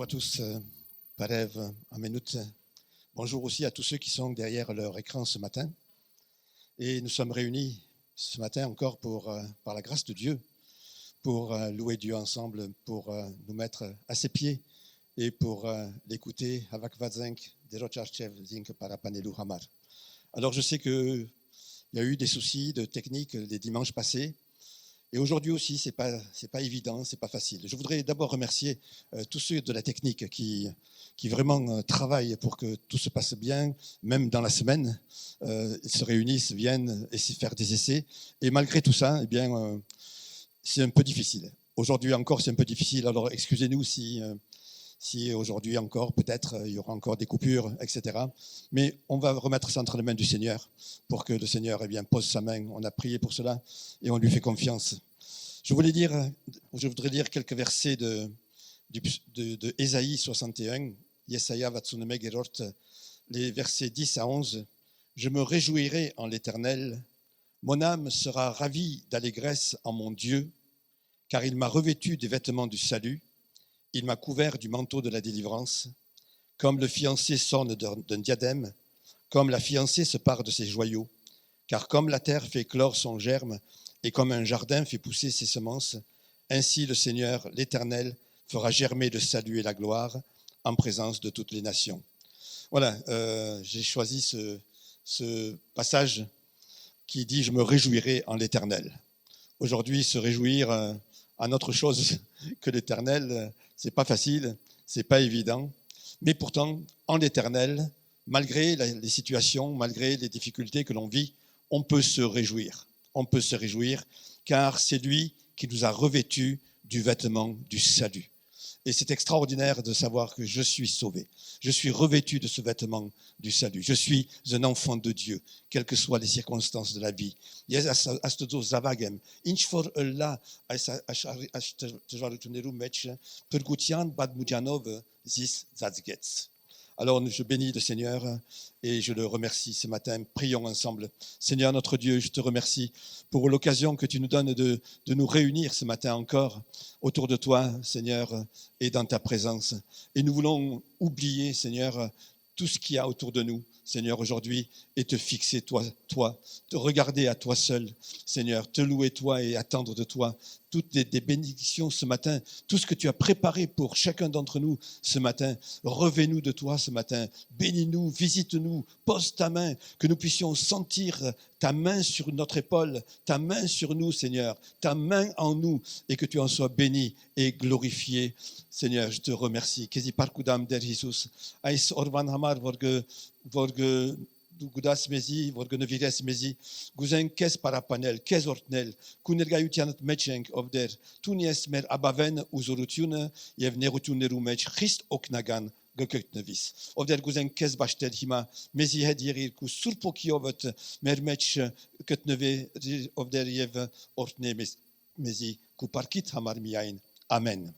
Bonjour à tous, Parev, Amenut. Bonjour aussi à tous ceux qui sont derrière leur écran ce matin. Et nous sommes réunis ce matin encore par la grâce de Dieu pour louer Dieu ensemble, pour nous mettre à ses pieds et pour l'écouter. Alors je sais qu'il y a eu des soucis de technique les dimanches passés. Et aujourd'hui aussi, c'est pas évident, c'est pas facile. Je voudrais d'abord remercier tous ceux de la technique qui vraiment travaillent pour que tout se passe bien, même dans la semaine. Ils se réunissent, viennent essayer de faire des essais. Et malgré tout ça, eh bien, c'est un peu difficile. Aujourd'hui encore, c'est un peu difficile. Alors excusez-nous si aujourd'hui encore, peut-être, il y aura encore des coupures, etc. Mais on va remettre ça entre les mains du Seigneur pour que le Seigneur pose sa main. On a prié pour cela et on lui fait confiance. Je voudrais lire quelques versets de Ésaïe 61, Yesaya Vatsuneme Gerort, les versets 10 à 11. « Je me réjouirai en l'Éternel, mon âme sera ravie d'allégresse en mon Dieu, car il m'a revêtu des vêtements du salut. Il m'a couvert du manteau de la délivrance, comme le fiancé s'orne d'un diadème, comme la fiancée se pare de ses joyaux. Car comme la terre fait éclore son germe, et comme un jardin fait pousser ses semences, ainsi le Seigneur, l'Éternel, fera germer le salut et la gloire en présence de toutes les nations. » Voilà, j'ai choisi ce passage qui dit « Je me réjouirai en l'Éternel ». Aujourd'hui, se réjouir en autre chose que l'Éternel, c'est pas facile, c'est pas évident, mais pourtant, en l'Éternel, malgré les situations, malgré les difficultés que l'on vit, on peut se réjouir. On peut se réjouir, car c'est lui qui nous a revêtus du vêtement du salut. Et c'est extraordinaire de savoir que je suis sauvé. Je suis revêtu de ce vêtement du salut. Je suis un enfant de Dieu, quelles que soient les circonstances de la vie. Alors je bénis le Seigneur et je le remercie ce matin. Prions ensemble. Seigneur notre Dieu, je te remercie pour l'occasion que tu nous donnes de nous réunir ce matin encore autour de toi, Seigneur, et dans ta présence. Et nous voulons oublier, Seigneur, tout ce qu'il y a autour de nous, Seigneur, aujourd'hui, et te fixer, toi, te regarder à toi seul, Seigneur, te louer, toi, et attendre de toi toutes des bénédictions ce matin, tout ce que tu as préparé pour chacun d'entre nous ce matin. Revêt-nous de toi ce matin, bénis-nous, visite-nous, pose ta main, que nous puissions sentir ta main sur notre épaule, ta main sur nous, Seigneur, ta main en nous, et que tu en sois béni et glorifié. Seigneur, je te remercie. Kezi parkudam der Jesus. Ais orvan hamar vorge gudas mezi, vorge nevires mezi, guzen kes parapanel, kes ortnel, kunergayutianat mechenk obder, tunies mer abaven uzorutiune, yevnerutiuneru mech Christ oknagan, gökötnevis. Obder guzen kes bashtel hima, mezi hedirir ku surpokiovet mer mech kötneve, obder yev ortne mezi ku parkit hamar miain. Amen.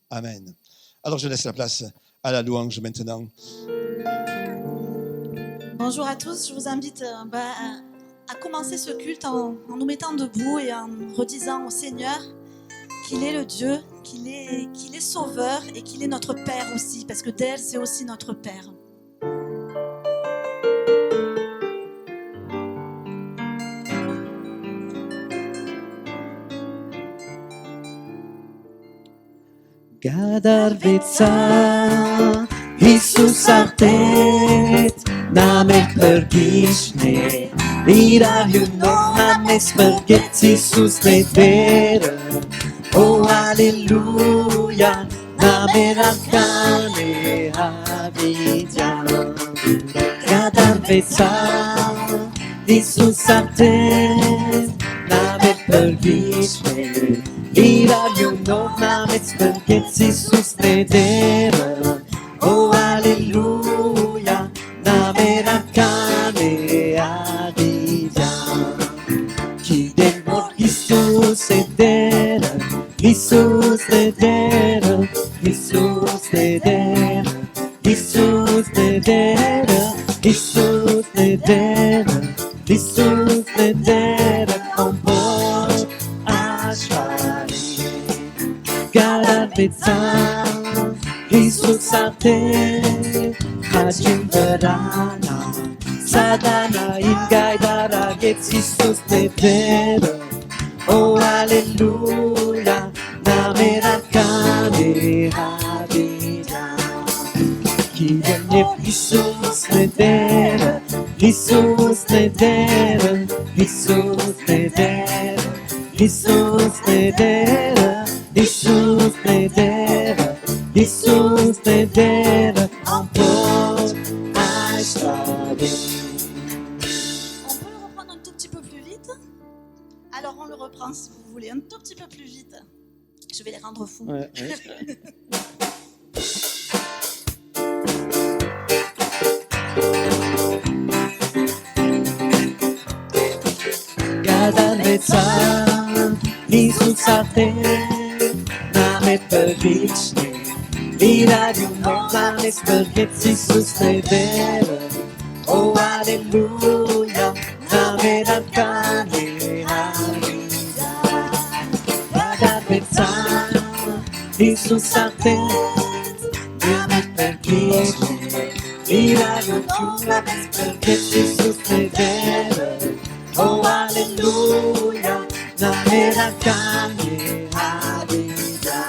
Amen. Alors je laisse la place à la louange maintenant. Bonjour à tous, je vous invite à commencer ce culte en nous mettant debout et en redisant au Seigneur qu'il est le Dieu, qu'il est sauveur et qu'il est notre Père aussi, parce que d'elle, c'est aussi notre Père. Gadar vitsa, Jesus artet, namek pergishne, ira huno names perget Jesus redere, oh hallelujah, namerakane havidya. Gadar vitsa, Jesus artet, namek pergishne, ira huno names perget Jesus redere, oh hallelujah, namerakane havidya. Kidemot Jesus edera, Jesus edera, Jesus edera, Jesus edera, Jesus edera, Jesus edera, compor ashwari. Gadar vitsa, Isusate Hajimberana Sadana Ingaidara Gets Isus Tevera Oh Alleluia Namerakane Habida Kidene Isus Tevera Isus Tevera Isus Tevera Isus Tevera Isus Tevera Isus Tevera emporte a estrada. On peut le reprendre un tout petit peu plus vite. Alors on le reprend si vous voulez un tout petit peu plus vite. Je vais les rendre fous. Ouais. Gadaneca, Isusate, Name Pervichne, Viradium Novanes Pergets Isus Tevera, Oh Alleluia, Name Arcane Habida. Gadaneca, Isusate, Name Pervichne, Viradium Novanes Pergets Isus Tevera, Oh Alleluia, Nameracane Habida.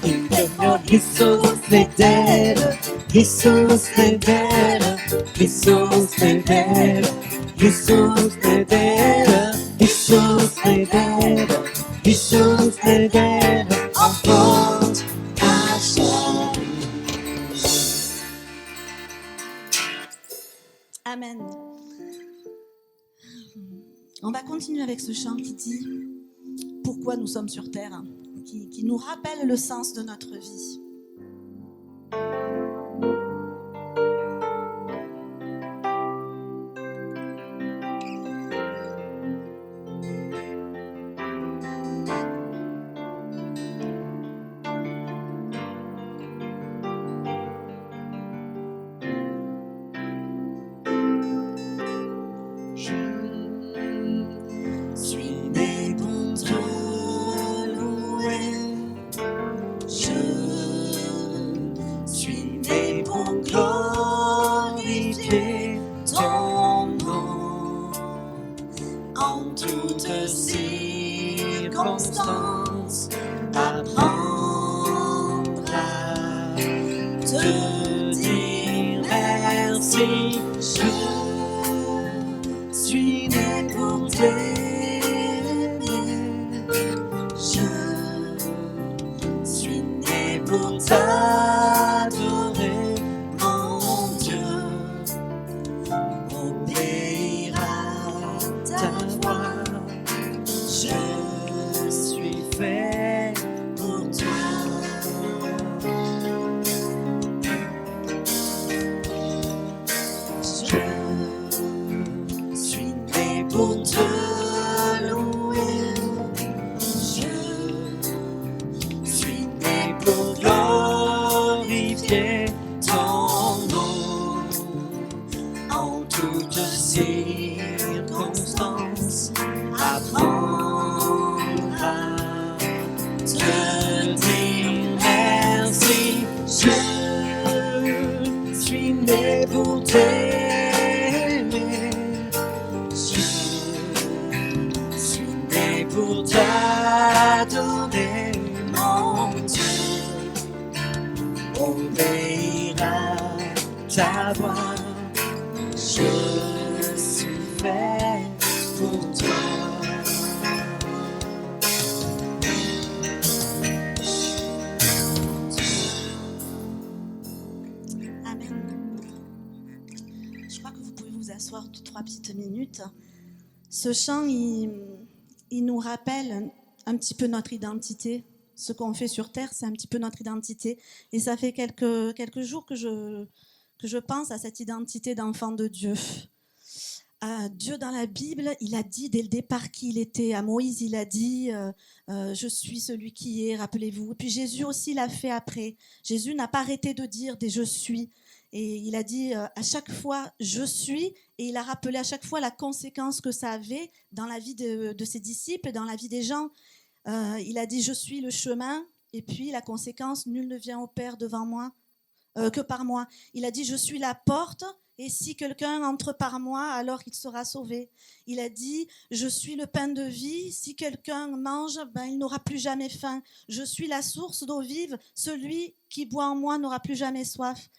Interior Jesus Tevera, Jesus Tevera, Jesus Tevera, Jesus Tevera, Jesus Tevera, Jesus Tevera, emporte a chave. Amen. On va continuer avec ce chant qui dit pourquoi nous sommes sur terre, qui nous rappelle le sens de notre vie. Je suis né pour te louer. Je suis né pour glorifier ton nom. En toutes circonstances, apprendre à te dire merci. Je suis né pour t'aimer. Je suis né pour t'adorer, mon Dieu. Obéir à ta voix. Je suis fait pour toi. Je suis né pour te louer. Je suis né pour glorifier ton nom. En toutes circonstances, apprendre à te dire merci. Je suis né pour t'aimer. Je suis né pour t'adorer, mon Dieu. Obéir à ta voix. Je suis fait pour toi. Amen. Je crois que vous pouvez vous asseoir 2-3 petites minutes. Ce chant, il nous rappelle un petit peu notre identité. Ce qu'on fait sur Terre, c'est un petit peu notre identité. Et ça fait quelques jours que je pense à cette identité d'enfant de Dieu. Dieu dans la Bible, il a dit dès le départ qui il était. À Moïse, il a dit je suis celui qui est, rappelez-vous. Et puis Jésus aussi l'a fait après. Jésus n'a pas arrêté de dire des je suis. Et il a dit à chaque fois je suis, et il a rappelé à chaque fois la conséquence que ça avait dans la vie de ses disciples et dans la vie des gens. Il a dit je suis le chemin, Et puis la conséquence, nul ne vient au Père devant moi, que par moi. Il a dit, je suis la porte, et si quelqu'un entre par moi, alors il sera sauvé. Il a dit, je suis le pain de vie, si quelqu'un mange, il n'aura plus jamais faim. Je suis la source d'eau vive, celui qui boit en moi n'aura plus jamais soif.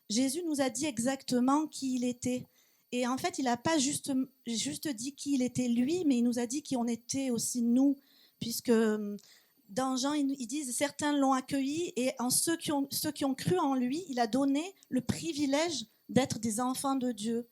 Jésus nous a dit exactement qui il était. Et en fait, il n'a pas juste dit qui il était lui, mais il nous a dit qui on était aussi nous, puisque dans Jean, ils disent « Certains l'ont accueilli et en ceux qui ont cru en lui, il a donné le privilège d'être des enfants de Dieu. »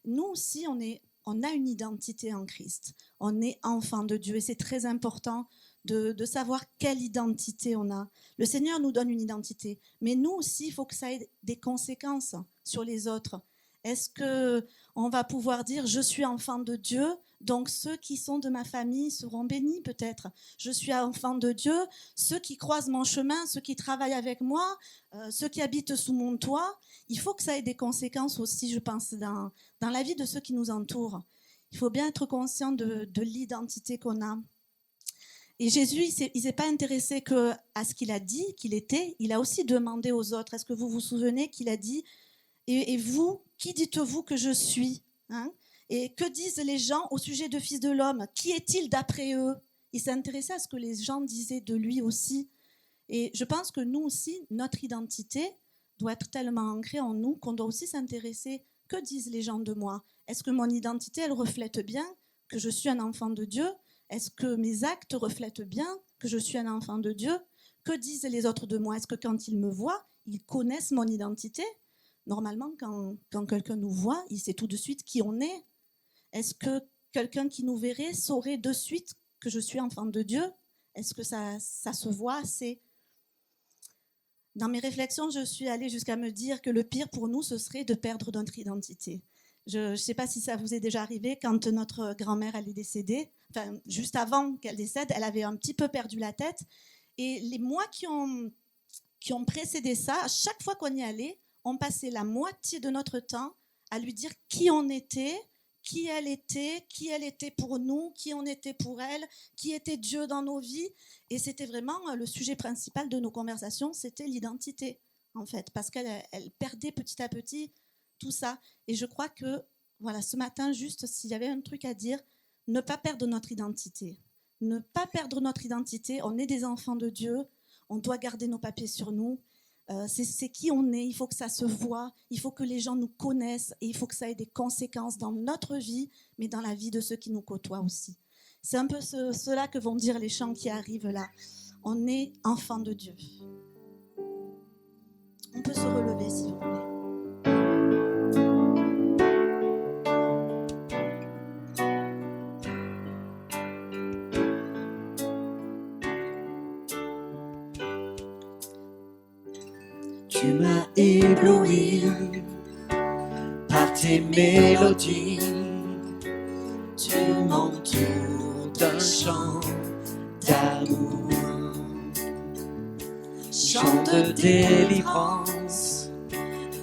Nous aussi, on a une identité en Christ. On est enfants de Dieu et c'est très important de savoir quelle identité on a. Le Seigneur nous donne une identité, mais nous aussi, il faut que ça ait des conséquences sur les autres. Est-ce qu'on va pouvoir dire « Je suis enfant de Dieu », donc ceux qui sont de ma famille seront bénis peut-être. Je suis enfant de Dieu, ceux qui croisent mon chemin, ceux qui travaillent avec moi, ceux qui habitent sous mon toit. Il faut que ça ait des conséquences aussi, je pense, dans la vie de ceux qui nous entourent. Il faut bien être conscient de l'identité qu'on a. Et Jésus, il s'est pas intéressé qu'à ce qu'il a dit qu'il était, il a aussi demandé aux autres. Est-ce que vous vous souvenez qu'il a dit « Et vous, qui dites-vous que je suis » Et que disent les gens au sujet de Fils de l'homme? Qui est-il d'après eux? Il s'est intéressé à ce que les gens disaient de lui aussi. Et je pense que nous aussi, notre identité doit être tellement ancrée en nous qu'on doit aussi s'intéresser. Que disent les gens de moi? Est-ce que mon identité, elle reflète bien que je suis un enfant de Dieu? Est-ce que mes actes reflètent bien que je suis un enfant de Dieu? Que disent les autres de moi? Est-ce que quand ils me voient, ils connaissent mon identité? Normalement, quand quelqu'un nous voit, il sait tout de suite qui on est. Est-ce que quelqu'un qui nous verrait saurait de suite que je suis enfant de Dieu? Est-ce que ça se voit assez? Dans mes réflexions, je suis allée jusqu'à me dire que le pire pour nous, ce serait de perdre notre identité. Je ne sais pas si ça vous est déjà arrivé, quand notre grand-mère elle est décédée, enfin, juste avant qu'elle décède, elle avait un petit peu perdu la tête. Et les mois qui ont précédé ça, à chaque fois qu'on y allait, on passait la moitié de notre temps à lui dire qui on était, qui elle était pour nous, qui on était pour elle, qui était Dieu dans nos vies. Et c'était vraiment le sujet principal de nos conversations, c'était l'identité, en fait, parce qu'elle perdait petit à petit tout ça. Et je crois que, voilà, ce matin, juste s'il y avait un truc à dire, ne pas perdre notre identité. Ne pas perdre notre identité, on est des enfants de Dieu, on doit garder nos papiers sur nous. C'est qui on est, il faut que ça se voit, il faut que les gens nous connaissent et il faut que ça ait des conséquences dans notre vie, mais dans la vie de ceux qui nous côtoient aussi. C'est un peu cela que vont dire les chants qui arrivent là. On est enfant de Dieu. On peut se relever si vous voulez. Tu m'as ébloui par tes mélodies. Tu m'entoures d'un chant d'amour, chant de délivrance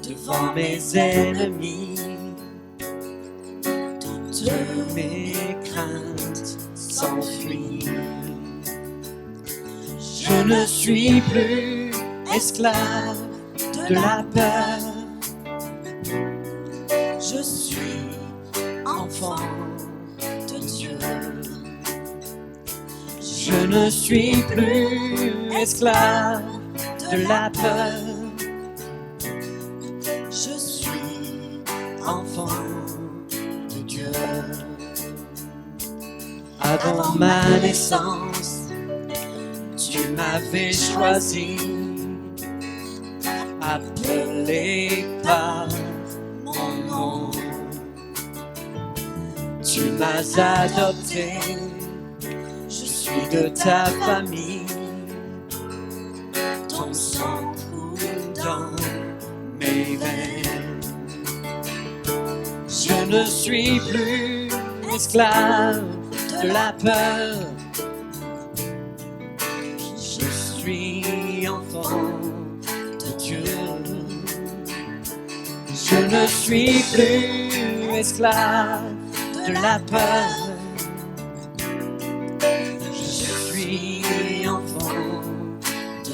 devant mes ennemis. Toutes mes craintes s'enfuient. Je ne suis plus esclave de la peur. Je suis enfant de Dieu. Je ne suis plus esclave de la peur. Je suis enfant de Dieu. Avant ma naissance, tu m'avais choisi, appelé par mon nom. Tu m'as adopté, je suis de ta famille. Ton sang coule dans mes veines. Je ne suis plus esclave de la peur. Je suis enfant de Dieu. Je ne suis plus esclave de la peur. Je suis enfant de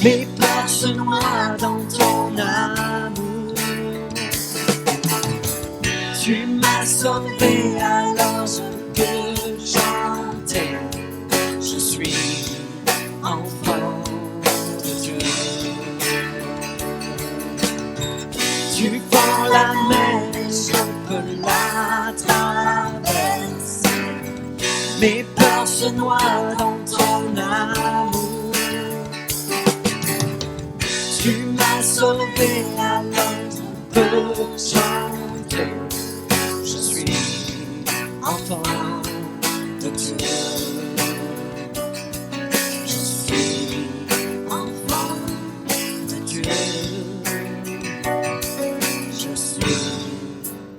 Mes peurs se noient dans ton amour. Tu m'as sauvé, alors je peux chanter. Je suis enfant de Dieu. Tu fends la mer, je peux la traverser. Mes peurs se noient dans ton amour. Tu m'as sauvé, alors je peux chanter. Je suis enfant de Dieu. Je suis enfant de Dieu. Je suis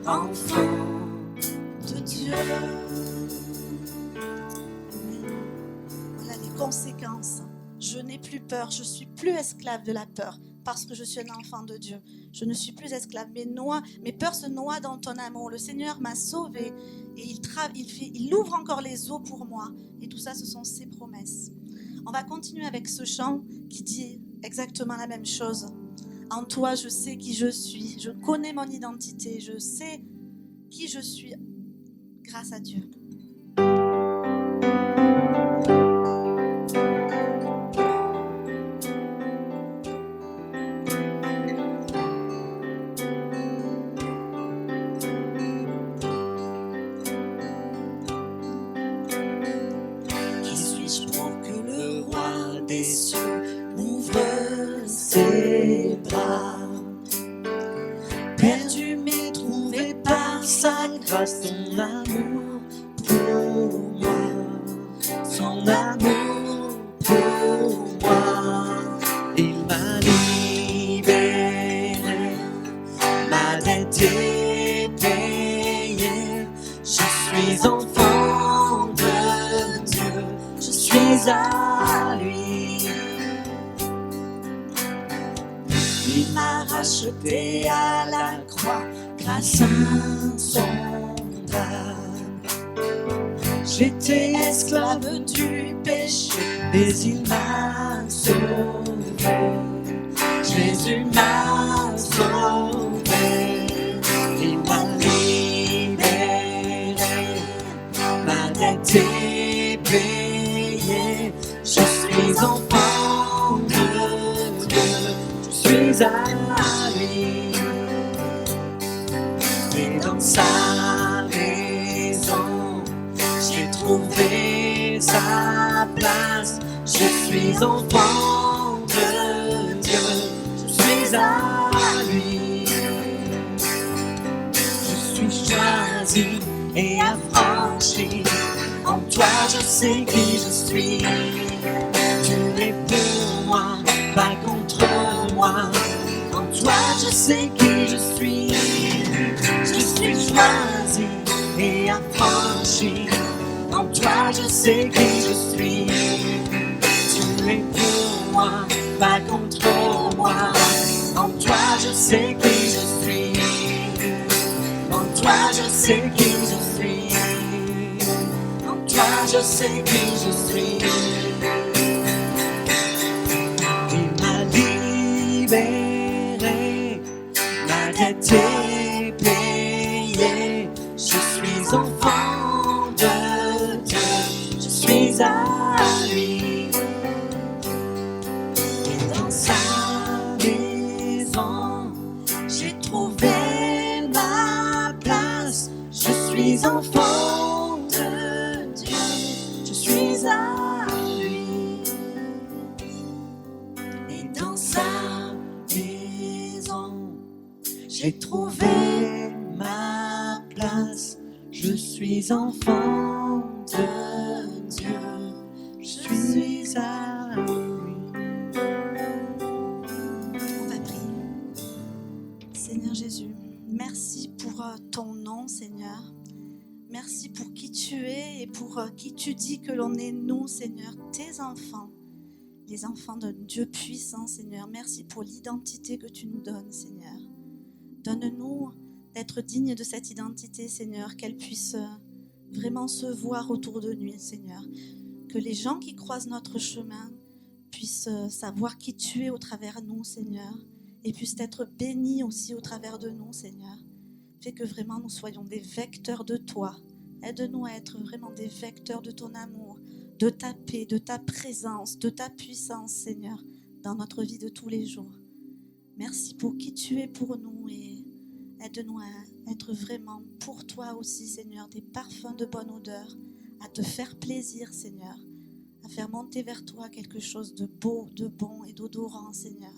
enfant de Dieu. Voilà les conséquences. Je n'ai plus peur, je suis plus esclave de la peur parce que je suis un enfant de Dieu. Je ne suis plus esclave. Mes peurs se noient dans ton amour. Le Seigneur m'a sauvé et il ouvre encore les eaux pour moi. Et tout ça, ce sont ses promesses. On va continuer avec ce chant qui dit exactement la même chose. En toi, je sais qui je suis. Je connais mon identité. Je sais qui je suis grâce à Dieu. Qui suis-je pour que le roi des cieux m'ouvre ses bras? Perdu mais trouvé par sa grâce, son amour pour moi, son amour pour moi. Il m'a libéré, ma dette est payée. Je suis enfant de Dieu, je suis à lui. Il m'a racheté à la croix grâce insondable. J'étais esclave du péché, mais il m'a sauvé. Jésus m'a sauvé. Il m'a libéré, ma dette est payée. Je suis enfant de Dieu, je suis à lui. Et dans sa maison, j'ai trouvé sa place. Je suis enfant de Dieu, je suis à lui. Je suis choisi et affranchi. En toi, je sais qui je suis. Tu es pour moi, pas contre moi. En toi, je sais qui je suis. Je suis choisi et affranchi. En toi, je sais qui je suis. Tu es pour moi, pas contre moi. En toi, je sais qui je suis. En toi, je sais qui je suis. En toi, je sais qui je suis. Il m'a libéré, ma dette est payée. Je suis enfant de Dieu, je suis à lui. Et dans sa maison, j'ai trouvé ma place. Je suis enfant de Dieu, je suis à lui. Et dans sa maison, j'ai trouvé ma place. Je suis enfant de Dieu, je suis à lui. On va prier. Seigneur Jésus, merci pour ton nom, Seigneur. Merci pour qui tu es et pour qui tu dis que l'on est, nous, Seigneur, tes enfants, les enfants de Dieu puissant, Seigneur. Merci pour l'identité que tu nous donnes, Seigneur. Donne-nous d'être dignes de cette identité, Seigneur, qu'elle puisse vraiment se voir autour de nous, Seigneur. Que les gens qui croisent notre chemin puissent savoir qui tu es au travers de nous, Seigneur, et puissent être bénis aussi au travers de nous, Seigneur. Fais que vraiment nous soyons des vecteurs de toi. Aide-nous à être vraiment des vecteurs de ton amour, de ta paix, de ta présence, de ta puissance, Seigneur, dans notre vie de tous les jours. Merci pour qui tu es pour nous et aide-nous à être vraiment pour toi aussi, Seigneur, des parfums de bonne odeur, à te faire plaisir, Seigneur, à faire monter vers toi quelque chose de beau, de bon et d'odorant, Seigneur.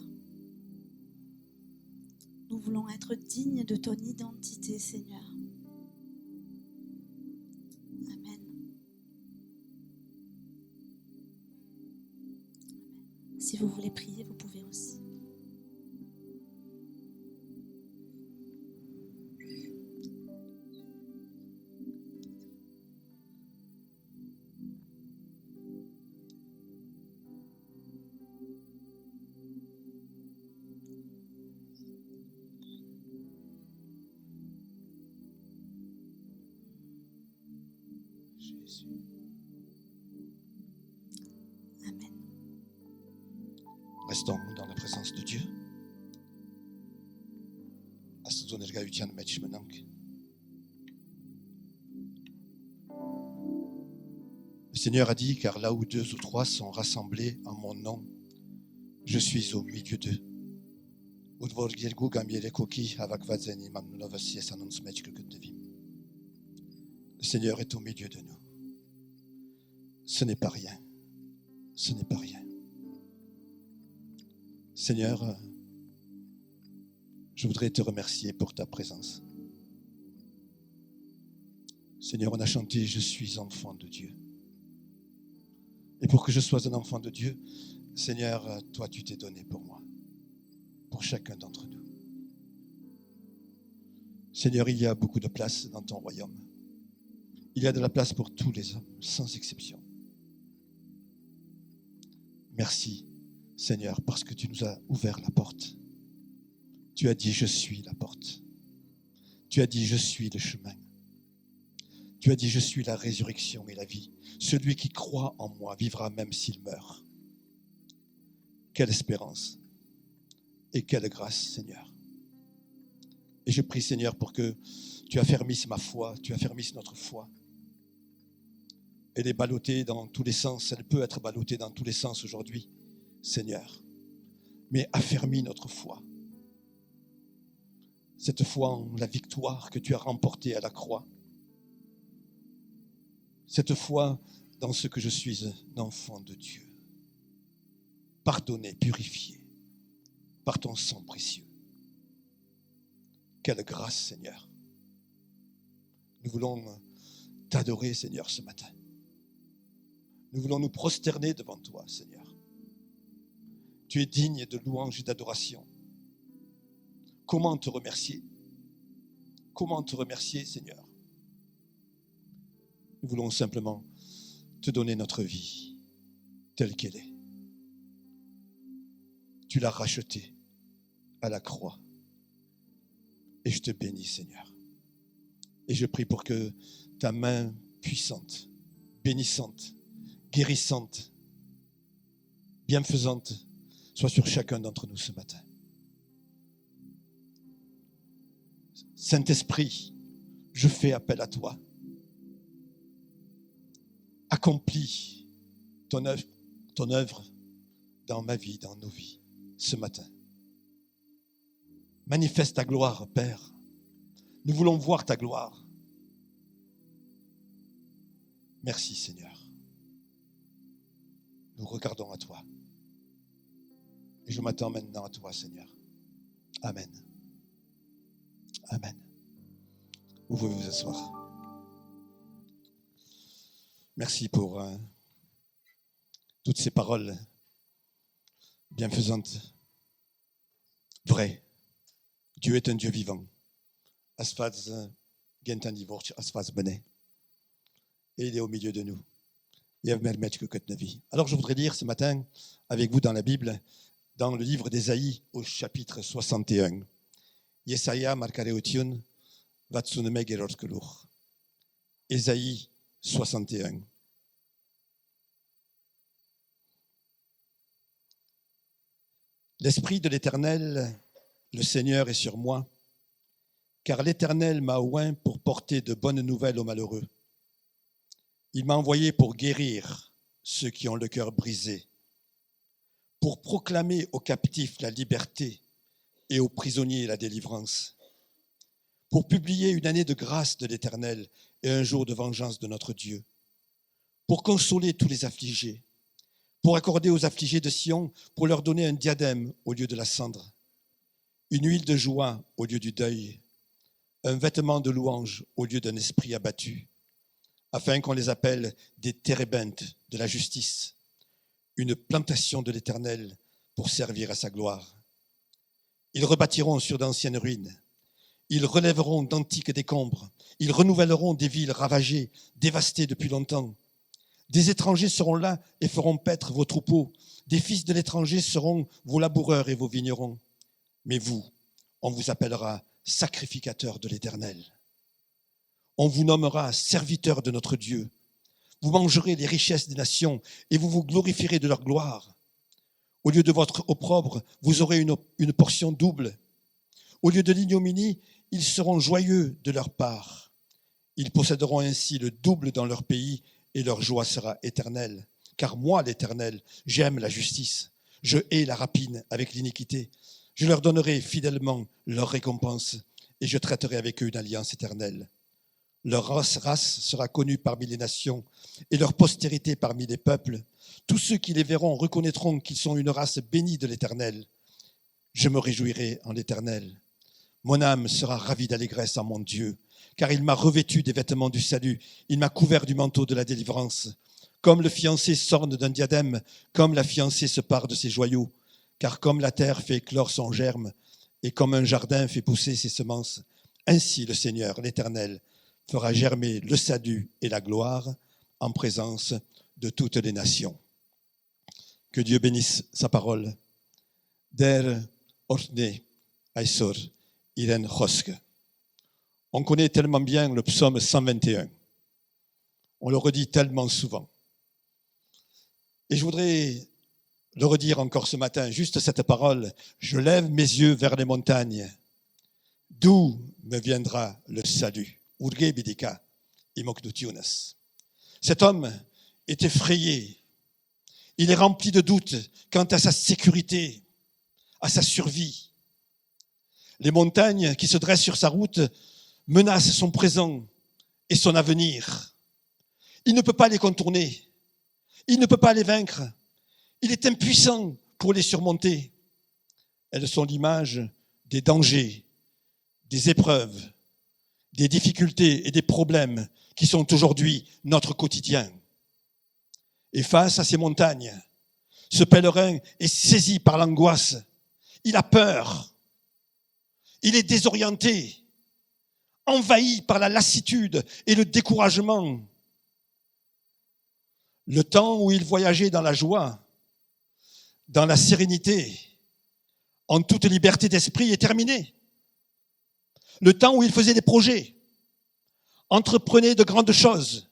Nous voulons être dignes de ton identité, Seigneur. Amen. Si vous voulez prier, vous pouvez aussi. Jésus. Amen. Restons dans la présence de Dieu. Le Seigneur a dit, car là où 2 ou 3 sont rassemblés en mon nom, je suis au milieu d'eux. Le Seigneur est au milieu de nous. Ce n'est pas rien. Ce n'est pas rien. Seigneur, je voudrais te remercier pour ta présence. Seigneur, on a chanté « Je suis enfant de Dieu ». Et pour que je sois un enfant de Dieu, Seigneur, toi tu t'es donné pour moi, pour chacun d'entre nous. Seigneur, il y a beaucoup de place dans ton royaume. Il y a de la place pour tous les hommes, sans exception. Merci, Seigneur, parce que tu nous as ouvert la porte. Tu as dit, je suis la porte. Tu as dit, je suis le chemin. Tu as dit, je suis la résurrection et la vie. Celui qui croit en moi vivra même s'il meurt. Quelle espérance et quelle grâce, Seigneur. Et je prie, Seigneur, pour que tu affermisses ma foi, tu affermisses notre foi. Elle est ballottée dans tous les sens, elle peut être ballottée dans tous les sens aujourd'hui, Seigneur. Mais affermis notre foi. Cette foi en la victoire que tu as remportée à la croix. Cette foi dans ce que je suis un enfant de Dieu. Pardonné, purifié par ton sang précieux. Quelle grâce, Seigneur. Nous voulons t'adorer, Seigneur, ce matin. Nous voulons nous prosterner devant toi, Seigneur. Tu es digne de louange et d'adoration. Comment te remercier? Comment te remercier, Seigneur? Nous voulons simplement te donner notre vie telle qu'elle est. Tu l'as rachetée à la croix. Et je te bénis, Seigneur. Et je prie pour que ta main puissante, bénissante, guérissante, bienfaisante soit sur chacun d'entre nous ce matin. Saint-Esprit, je fais appel à toi. Accomplis ton œuvre dans ma vie, dans nos vies, ce matin. Manifeste ta gloire, Père. Nous voulons voir ta gloire. Merci, Seigneur. Nous regardons à toi. Et je m'attends maintenant à toi, Seigneur. Amen. Amen. Vous pouvez vous asseoir. Merci pour toutes ces paroles bienfaisantes, vraies. Dieu est un Dieu vivant. Asfaz Gentan Divorch, Asfaz Benet. Et il est au milieu de nous. Alors je voudrais lire ce matin avec vous dans la Bible, dans le livre d'Ésaïe au chapitre 61. Yesaya Markareotion, Vatsuneme Gerorkelur. Ésaïe 61. L'Esprit de l'Éternel, le Seigneur, est sur moi, car l'Éternel m'a oint pour porter de bonnes nouvelles aux malheureux. Il m'a envoyé pour guérir ceux qui ont le cœur brisé, pour proclamer aux captifs la liberté et aux prisonniers la délivrance, pour publier une année de grâce de l'Éternel et un jour de vengeance de notre Dieu, pour consoler tous les affligés, pour accorder aux affligés de Sion, pour leur donner un diadème au lieu de la cendre, une huile de joie au lieu du deuil, un vêtement de louange au lieu d'un esprit abattu, afin qu'on les appelle des térébintes de la justice, une plantation de l'Éternel pour servir à sa gloire. Ils rebâtiront sur d'anciennes ruines, ils relèveront d'antiques décombres, ils renouvelleront des villes ravagées, dévastées depuis longtemps. Des étrangers seront là et feront paître vos troupeaux, des fils de l'étranger seront vos laboureurs et vos vignerons. Mais vous, on vous appellera sacrificateurs de l'Éternel. On vous nommera serviteurs de notre Dieu. Vous mangerez les richesses des nations et vous vous glorifierez de leur gloire. Au lieu de votre opprobre, vous aurez une portion double. Au lieu de l'ignominie, ils seront joyeux de leur part. Ils posséderont ainsi le double dans leur pays et leur joie sera éternelle. Car moi, l'Éternel, j'aime la justice. Je hais la rapine avec l'iniquité. Je leur donnerai fidèlement leur récompense et je traiterai avec eux une alliance éternelle. Leur race sera connue parmi les nations et leur postérité parmi les peuples. Tous ceux qui les verront reconnaîtront qu'ils sont une race bénie de l'Éternel. Je me réjouirai en l'Éternel. Mon âme sera ravie d'allégresse en mon Dieu, car il m'a revêtu des vêtements du salut, il m'a couvert du manteau de la délivrance. Comme le fiancé s'orne d'un diadème, comme la fiancée se pare de ses joyaux, car comme la terre fait éclore son germe, et comme un jardin fait pousser ses semences, ainsi le Seigneur, l'Éternel, fera germer le salut et la gloire en présence de toutes les nations. Que Dieu bénisse sa parole. Der ordne aisor iren choske. On connaît tellement bien le psaume 121. On le redit tellement souvent. Et je voudrais le redire encore ce matin, juste cette parole. Je lève mes yeux vers les montagnes. D'où me viendra le salut? Urge bidika imoknutiunas. Cet homme est effrayé. Il est rempli de doutes quant à sa sécurité, à sa survie. Les montagnes qui se dressent sur sa route menacent son présent et son avenir. Il ne peut pas les contourner. Il ne peut pas les vaincre. Il est impuissant pour les surmonter. Elles sont l'image des dangers, des épreuves, des difficultés et des problèmes qui sont aujourd'hui notre quotidien. Et face à ces montagnes, ce pèlerin est saisi par l'angoisse. Il a peur. Il est désorienté, envahi par la lassitude et le découragement. Le temps où il voyageait dans la joie, dans la sérénité, en toute liberté d'esprit est terminé. Le temps où il faisait des projets, entreprenait de grandes choses,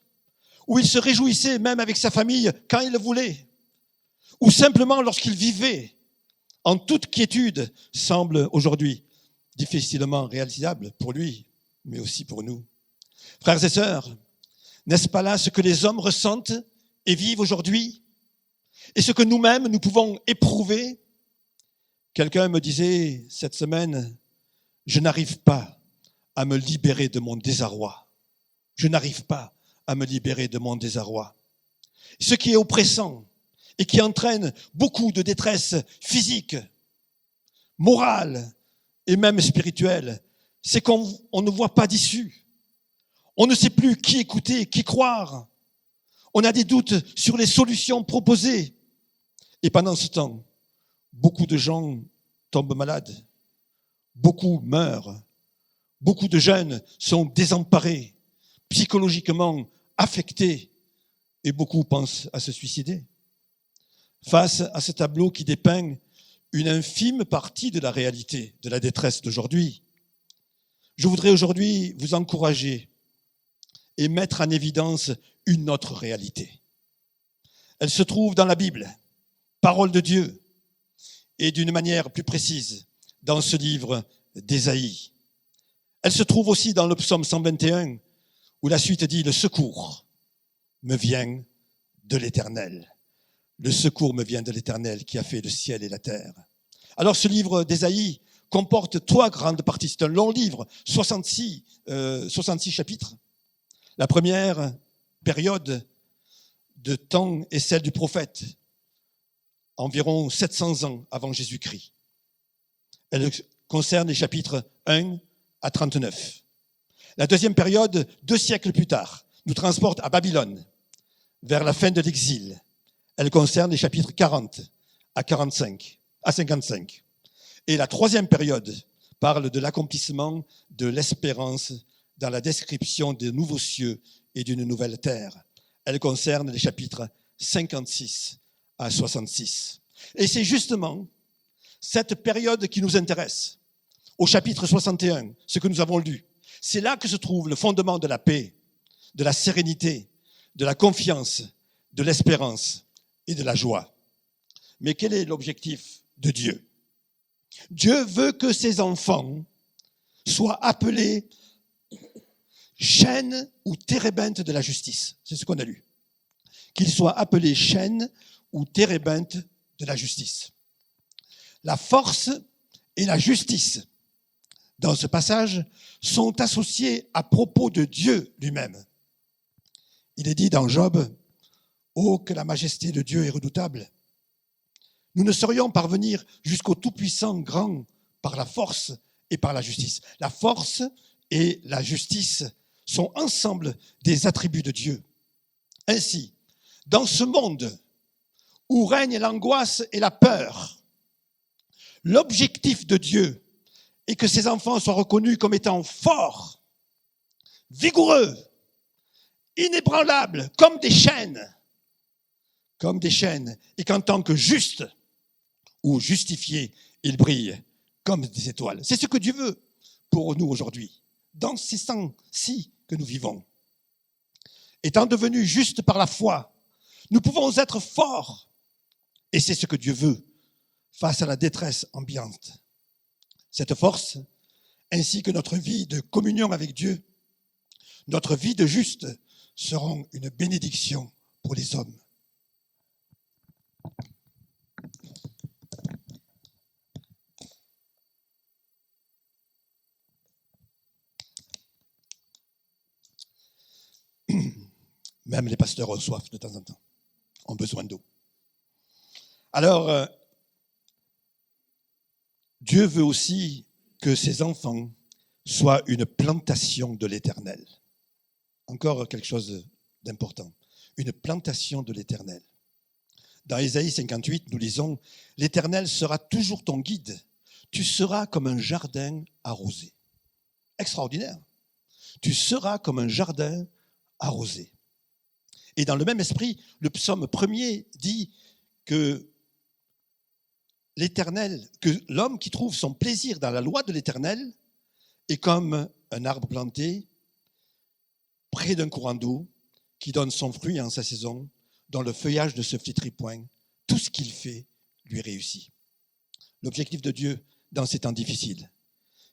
où il se réjouissait même avec sa famille quand il le voulait, ou simplement lorsqu'il vivait en toute quiétude, semble aujourd'hui difficilement réalisable pour lui, mais aussi pour nous. Frères et sœurs, n'est-ce pas là ce que les hommes ressentent et vivent aujourd'hui, et ce que nous-mêmes nous pouvons éprouver? Quelqu'un me disait cette semaine, je n'arrive pas à me libérer de mon désarroi. Je n'arrive pas à me libérer de mon désarroi. Ce qui est oppressant et qui entraîne beaucoup de détresse physique, morale et même spirituelle, c'est qu'on ne voit pas d'issue. On ne sait plus qui écouter, qui croire. On a des doutes sur les solutions proposées. Et pendant ce temps, beaucoup de gens tombent malades. Beaucoup meurent. Beaucoup de jeunes sont désemparés, psychologiquement affectés, et beaucoup pensent à se suicider. Face à ce tableau qui dépeint une infime partie de la réalité, de la détresse d'aujourd'hui, je voudrais aujourd'hui vous encourager et mettre en évidence une autre réalité. Elle se trouve dans la Bible, parole de Dieu. et d'une manière plus précise dans ce livre d'Ésaïe. Elle se trouve aussi dans le psaume 121 où la suite dit « Le secours me vient de l'Éternel. Le secours me vient de l'Éternel qui a fait le ciel et la terre. » Alors ce livre d'Ésaïe comporte 3 grandes parties. C'est un long livre, 66 chapitres. La première période de temps est celle du prophète, environ 700 ans avant Jésus-Christ. Elle concerne les chapitres 1 à 39. La deuxième période, 2 siècles plus tard, nous transporte à Babylone, vers la fin de l'exil. Elle concerne les chapitres 40 à 55. Et la troisième période parle de l'accomplissement de l'espérance dans la description des nouveaux cieux et d'une nouvelle terre. Elle concerne les chapitres 56 à 66. Et c'est justement cette période qui nous intéresse. Au chapitre 61, ce que nous avons lu, c'est là que se trouve le fondement de la paix, de la sérénité, de la confiance, de l'espérance et de la joie. Mais quel est l'objectif de Dieu? Dieu veut que ses enfants soient appelés chênes ou térébinthes de la justice. C'est ce qu'on a lu. Qu'ils soient appelés chênes ou térébinthes de la justice. La force et la justice, dans ce passage, sont associées à propos de Dieu lui-même. Il est dit dans Job, « Oh, que la majesté de Dieu est redoutable ! Nous ne saurions parvenir jusqu'au Tout-Puissant grand par la force et par la justice. » La force et la justice sont ensemble des attributs de Dieu. Ainsi, dans ce monde où règne l'angoisse et la peur, l'objectif de Dieu est que ses enfants soient reconnus comme étant forts, vigoureux, inébranlables, comme des chênes, et qu'en tant que justes ou justifiés, ils brillent comme des étoiles. C'est ce que Dieu veut pour nous aujourd'hui, dans ces temps-ci que nous vivons. Étant devenus justes par la foi, nous pouvons être forts, et c'est ce que Dieu veut face à la détresse ambiante. Cette force, ainsi que notre vie de communion avec Dieu, notre vie de juste, seront une bénédiction pour les hommes. Même les pasteurs ont soif de temps en temps, ont besoin d'eau. Alors, Dieu veut aussi que ses enfants soient une plantation de l'Éternel. Encore quelque chose d'important. Une plantation de l'Éternel. Dans Ésaïe 58, nous lisons « L'Éternel sera toujours ton guide. Tu seras comme un jardin arrosé. » Extraordinaire. Tu seras comme un jardin arrosé. Et dans le même esprit, le psaume 1er dit que l'Éternel, que l'homme qui trouve son plaisir dans la loi de l'Éternel est comme un arbre planté près d'un courant d'eau qui donne son fruit en sa saison, dont le feuillage ne se flétrit point. Tout ce qu'il fait lui réussit. L'objectif de Dieu dans ces temps difficiles,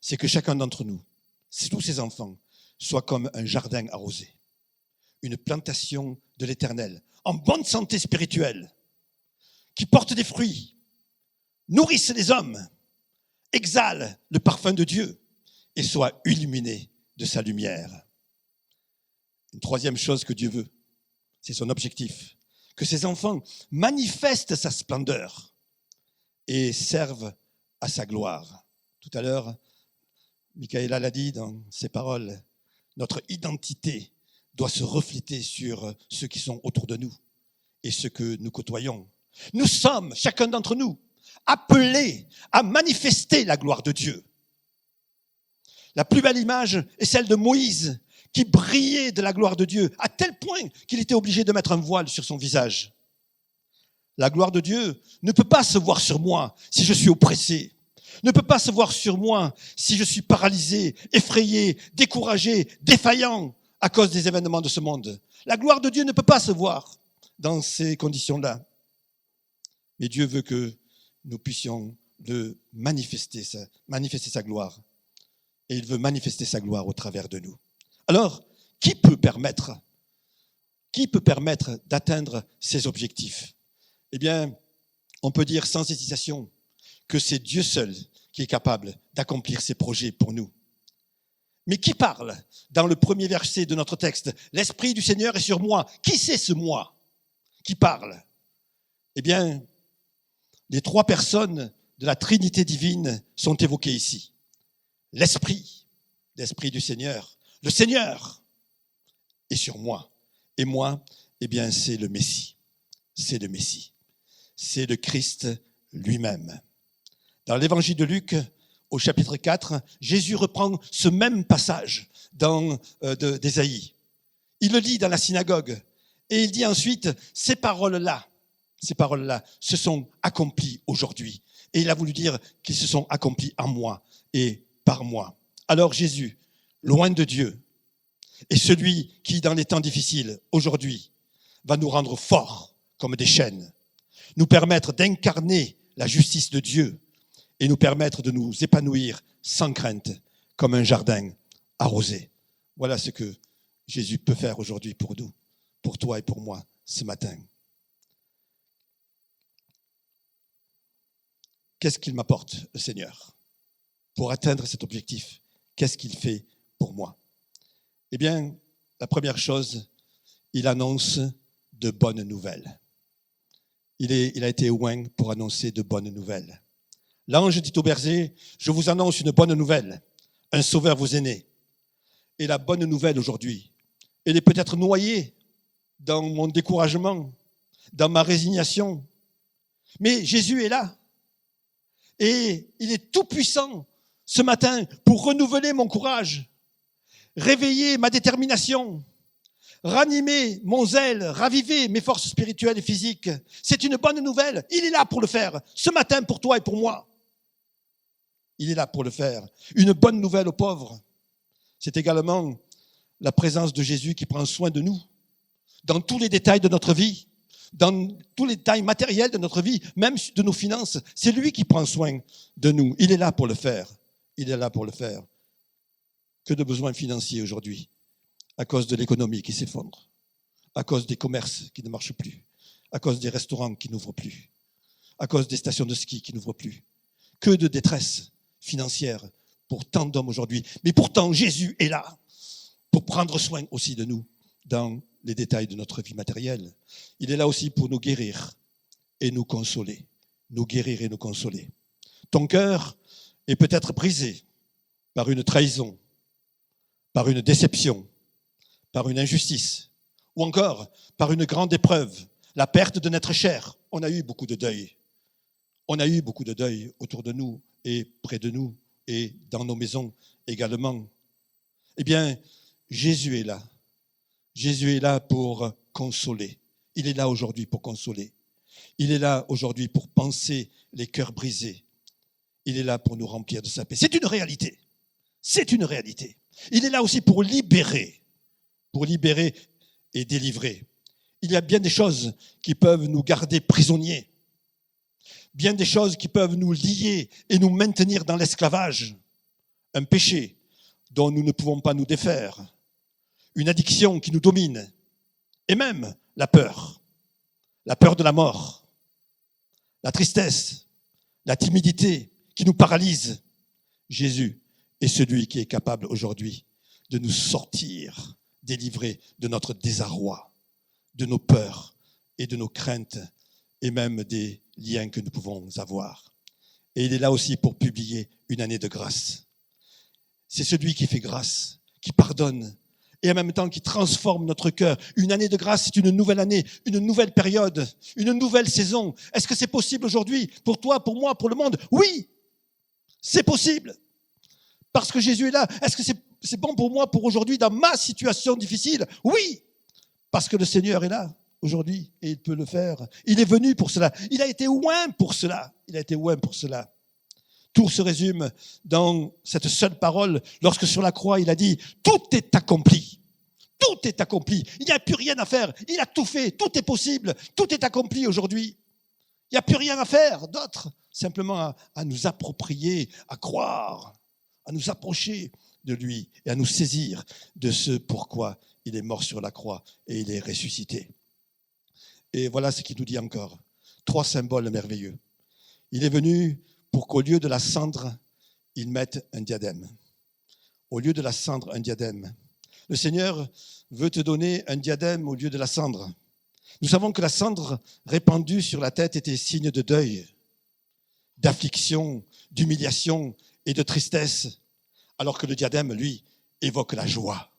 c'est que chacun d'entre nous, tous ses enfants, soit comme un jardin arrosé, une plantation de l'Éternel, en bonne santé spirituelle, qui porte des fruits, nourrisse les hommes, exhale le parfum de Dieu et soit illuminé de sa lumière. Une troisième chose que Dieu veut, c'est son objectif, que ses enfants manifestent sa splendeur et servent à sa gloire. Tout à l'heure, Michaela l'a dit dans ses paroles, notre identité doit se refléter sur ceux qui sont autour de nous et ceux que nous côtoyons. Nous sommes, chacun d'entre nous, appelés à manifester la gloire de Dieu. La plus belle image est celle de Moïse, qui brillait de la gloire de Dieu, à tel point qu'il était obligé de mettre un voile sur son visage. La gloire de Dieu ne peut pas se voir sur moi si je suis oppressé, ne peut pas se voir sur moi si je suis paralysé, effrayé, découragé, défaillant à cause des événements de ce monde. La gloire de Dieu ne peut pas se voir dans ces conditions-là. Mais Dieu veut que nous puissions manifester sa gloire. Et il veut manifester sa gloire au travers de nous. Alors, qui peut permettre d'atteindre ces objectifs? Eh bien, on peut dire sans hésitation que c'est Dieu seul qui est capable d'accomplir ses projets pour nous. Mais qui parle dans le premier verset de notre texte? L'Esprit du Seigneur est sur moi. Qui c'est ce moi qui parle? Eh bien, les 3 personnes de la Trinité divine sont évoquées ici. L'Esprit du Seigneur. Le Seigneur est sur moi. Et moi, eh bien, c'est le Messie. C'est le Messie. C'est le Christ lui-même. Dans l'évangile de Luc, au chapitre 4, Jésus reprend ce même passage d'Ésaïe. Il le lit dans la synagogue et il dit ensuite, ces paroles-là se sont accomplies aujourd'hui. Et il a voulu dire qu'ils se sont accomplis en moi et par moi. Alors Jésus, loin de Dieu, est celui qui, dans les temps difficiles, aujourd'hui, va nous rendre forts comme des chênes, nous permettre d'incarner la justice de Dieu et nous permettre de nous épanouir sans crainte, comme un jardin arrosé. Voilà ce que Jésus peut faire aujourd'hui pour nous, pour toi et pour moi, ce matin. Qu'est-ce qu'il m'apporte, le Seigneur, pour atteindre cet objectif? Qu'est-ce qu'il fait pour moi? Eh bien, la première chose, il annonce de bonnes nouvelles. Il a été oint pour annoncer de bonnes nouvelles. L'ange dit au berger, je vous annonce une bonne nouvelle. Un sauveur vous est né. Et la bonne nouvelle aujourd'hui, elle est peut-être noyée dans mon découragement, dans ma résignation. Mais Jésus est là. Et il est tout puissant ce matin pour renouveler mon courage, réveiller ma détermination, ranimer mon zèle, raviver mes forces spirituelles et physiques. C'est une bonne nouvelle. Il est là pour le faire, ce matin pour toi et pour moi. Il est là pour le faire. Une bonne nouvelle aux pauvres. C'est également la présence de Jésus qui prend soin de nous, dans tous les détails de notre vie, dans tous les détails matériels de notre vie, même de nos finances. C'est lui qui prend soin de nous. Il est là pour le faire. Il est là pour le faire. Que de besoins financiers aujourd'hui, à cause de l'économie qui s'effondre, à cause des commerces qui ne marchent plus, à cause des restaurants qui n'ouvrent plus, à cause des stations de ski qui n'ouvrent plus. Que de détresse financière pour tant d'hommes aujourd'hui. Mais pourtant, Jésus est là pour prendre soin aussi de nous dans les détails de notre vie matérielle. Il est là aussi pour nous guérir et nous consoler. Nous guérir et nous consoler. Ton cœur est peut-être brisé par une trahison, par une déception, par une injustice, ou encore par une grande épreuve, la perte de notre chair. On a eu beaucoup de deuil. On a eu beaucoup de deuil autour de nous et près de nous et dans nos maisons également. Eh bien, Jésus est là. Jésus est là pour consoler. Il est là aujourd'hui pour consoler. Il est là aujourd'hui pour panser les cœurs brisés. Il est là pour nous remplir de sa paix. C'est une réalité. C'est une réalité. Il est là aussi pour libérer et délivrer. Il y a bien des choses qui peuvent nous garder prisonniers, bien des choses qui peuvent nous lier et nous maintenir dans l'esclavage. Un péché dont nous ne pouvons pas nous défaire, une addiction qui nous domine, et même la peur de la mort, la tristesse, la timidité qui nous paralyse. Jésus est celui qui est capable aujourd'hui de nous sortir, délivrer de notre désarroi, de nos peurs et de nos craintes et même des liens que nous pouvons avoir. Et il est là aussi pour publier une année de grâce. C'est celui qui fait grâce, qui pardonne et en même temps qui transforme notre cœur. Une année de grâce, c'est une nouvelle année, une nouvelle période, une nouvelle saison. Est-ce que c'est possible aujourd'hui pour toi, pour moi, pour le monde? Oui, c'est possible. Parce que Jésus est là. Est-ce que c'est bon pour moi, pour aujourd'hui, dans ma situation difficile? Oui, parce que le Seigneur est là aujourd'hui et il peut le faire. Il est venu pour cela. Il a été oint pour cela. Il a été oint pour cela. Tout se résume dans cette seule parole. Lorsque sur la croix, il a dit « Tout est accompli ». Tout est accompli. Il n'y a plus rien à faire. Il a tout fait. Tout est possible. Tout est accompli aujourd'hui. Il n'y a plus rien à faire d'autre. simplement à nous approprier, à croire, à nous approcher de lui et à nous saisir de ce pourquoi il est mort sur la croix et il est ressuscité. Et voilà ce qu'il nous dit encore. 3 symboles merveilleux. Il est venu pour qu'au lieu de la cendre, il mette un diadème. Au lieu de la cendre, un diadème. Le Seigneur veut te donner un diadème au lieu de la cendre. Nous savons que la cendre répandue sur la tête était signe de deuil, d'affliction, d'humiliation et de tristesse, alors que le diadème, lui, évoque la joie.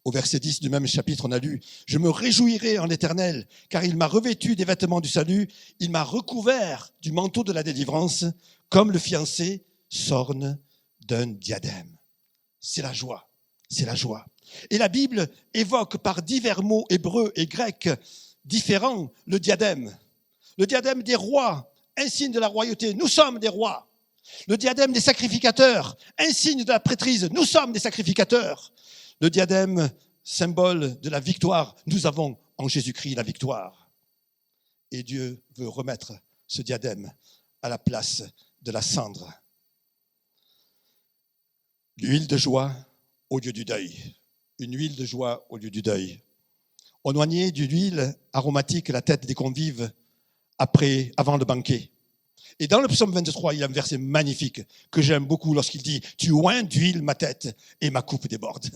Au verset 10 du même chapitre, on a lu « Je me réjouirai en l'Éternel, car il m'a revêtu des vêtements du salut, il m'a recouvert du manteau de la délivrance, comme le fiancé s'orne d'un diadème. » C'est la joie, c'est la joie. Et la Bible évoque par divers mots hébreux et grecs différents le diadème. Le diadème des rois, insigne de la royauté, nous sommes des rois. Le diadème des sacrificateurs, insigne de la prêtrise, nous sommes des sacrificateurs. Le diadème, symbole de la victoire, nous avons en Jésus-Christ la victoire. Et Dieu veut remettre ce diadème à la place de la cendre. L'huile de joie au lieu du deuil. Une huile de joie au lieu du deuil. On oignait de l'huile aromatique la tête des convives avant le banquet. Et dans le psaume 23, il y a un verset magnifique que j'aime beaucoup lorsqu'il dit « Tu oins d'huile ma tête et ma coupe déborde. »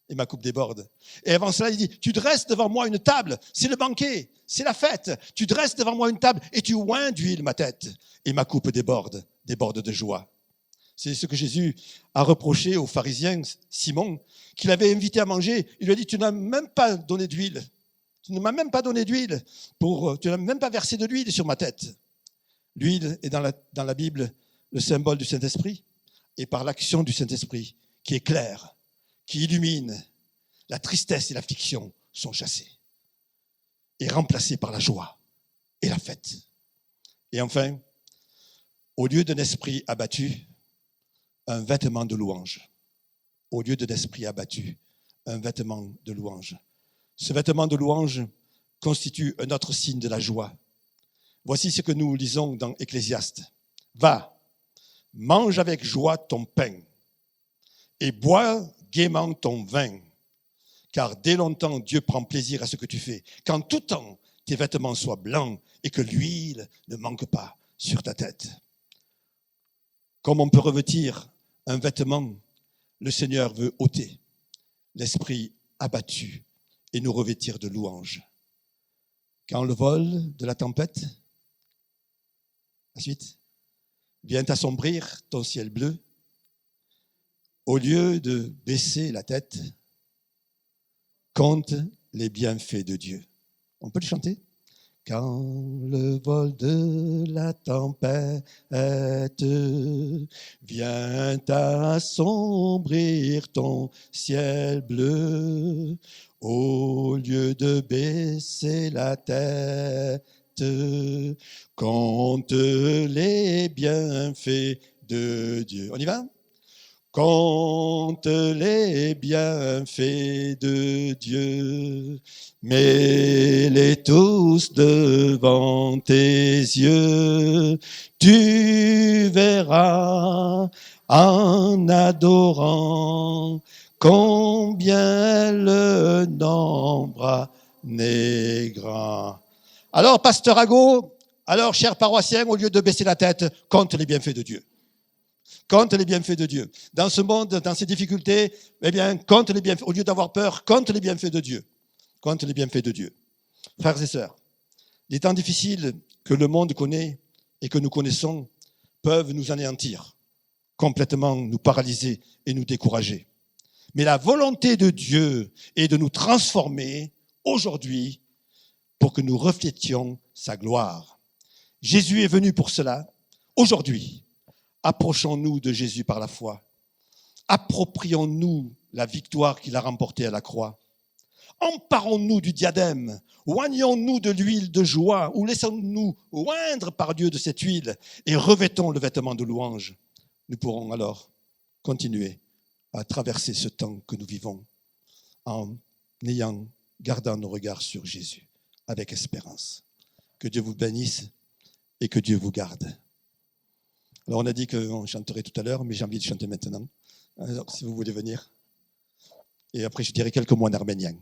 Et ma coupe déborde. Et avant cela, il dit « Tu dresses devant moi une table, c'est le banquet, c'est la fête. Tu dresses devant moi une table et tu oins d'huile ma tête et ma coupe déborde de joie. » C'est ce que Jésus a reproché aux pharisiens, Simon, qu'il avait invité à manger. Il lui a dit, tu n'as même pas donné d'huile. Tu ne m'as même pas donné d'huile. Tu n'as même pas versé de l'huile sur ma tête. L'huile est dans la Bible le symbole du Saint-Esprit. Et par l'action du Saint-Esprit, qui éclaire, qui illumine, la tristesse et l'affliction sont chassées et remplacées par la joie et la fête. Et enfin, au lieu d'un esprit abattu, un vêtement de louange. Au lieu d'un esprit abattu, un vêtement de louange. Ce vêtement de louange constitue un autre signe de la joie. Voici ce que nous lisons dans Ecclésiaste. Va, mange avec joie ton pain et bois gaiement ton vin, car dès longtemps Dieu prend plaisir à ce que tu fais. Qu'en tout temps tes vêtements soient blancs et que l'huile ne manque pas sur ta tête. Comme on peut revêtir un vêtement, le Seigneur veut ôter l'esprit abattu et nous revêtir de louanges. Quand le vol de la tempête, la suite, vient assombrir ton ciel bleu, au lieu de baisser la tête, compte les bienfaits de Dieu. On peut le chanter? Quand le vol de la tempête vient assombrir ton ciel bleu, au lieu de baisser la tête, compte les bienfaits de Dieu. On y va? Compte les bienfaits de Dieu, mets-les tous devant tes yeux. Tu verras en adorant combien le nombre est grand. Alors, pasteur Ago, alors, chers paroissiens, au lieu de baisser la tête, compte les bienfaits de Dieu. Compte les bienfaits de Dieu. Dans ce monde, dans ces difficultés, eh bien, compte les bienfaits. Au lieu d'avoir peur, compte les bienfaits de Dieu. Compte les bienfaits de Dieu. Frères et sœurs, les temps difficiles que le monde connaît et que nous connaissons peuvent nous anéantir, complètement nous paralyser et nous décourager. Mais la volonté de Dieu est de nous transformer aujourd'hui pour que nous reflétions sa gloire. Jésus est venu pour cela. Aujourd'hui, approchons-nous de Jésus par la foi. Approprions-nous la victoire qu'il a remportée à la croix. Emparons-nous du diadème. Oignons-nous de l'huile de joie ou laissons-nous oindre par Dieu de cette huile et revêtons le vêtement de louange. Nous pourrons alors continuer à traverser ce temps que nous vivons en gardant nos regards sur Jésus avec espérance. Que Dieu vous bénisse et que Dieu vous garde. Alors on a dit qu'on chanterait tout à l'heure, mais j'ai envie de chanter maintenant. Alors si vous voulez venir. Et après je dirai quelques mots en arménien.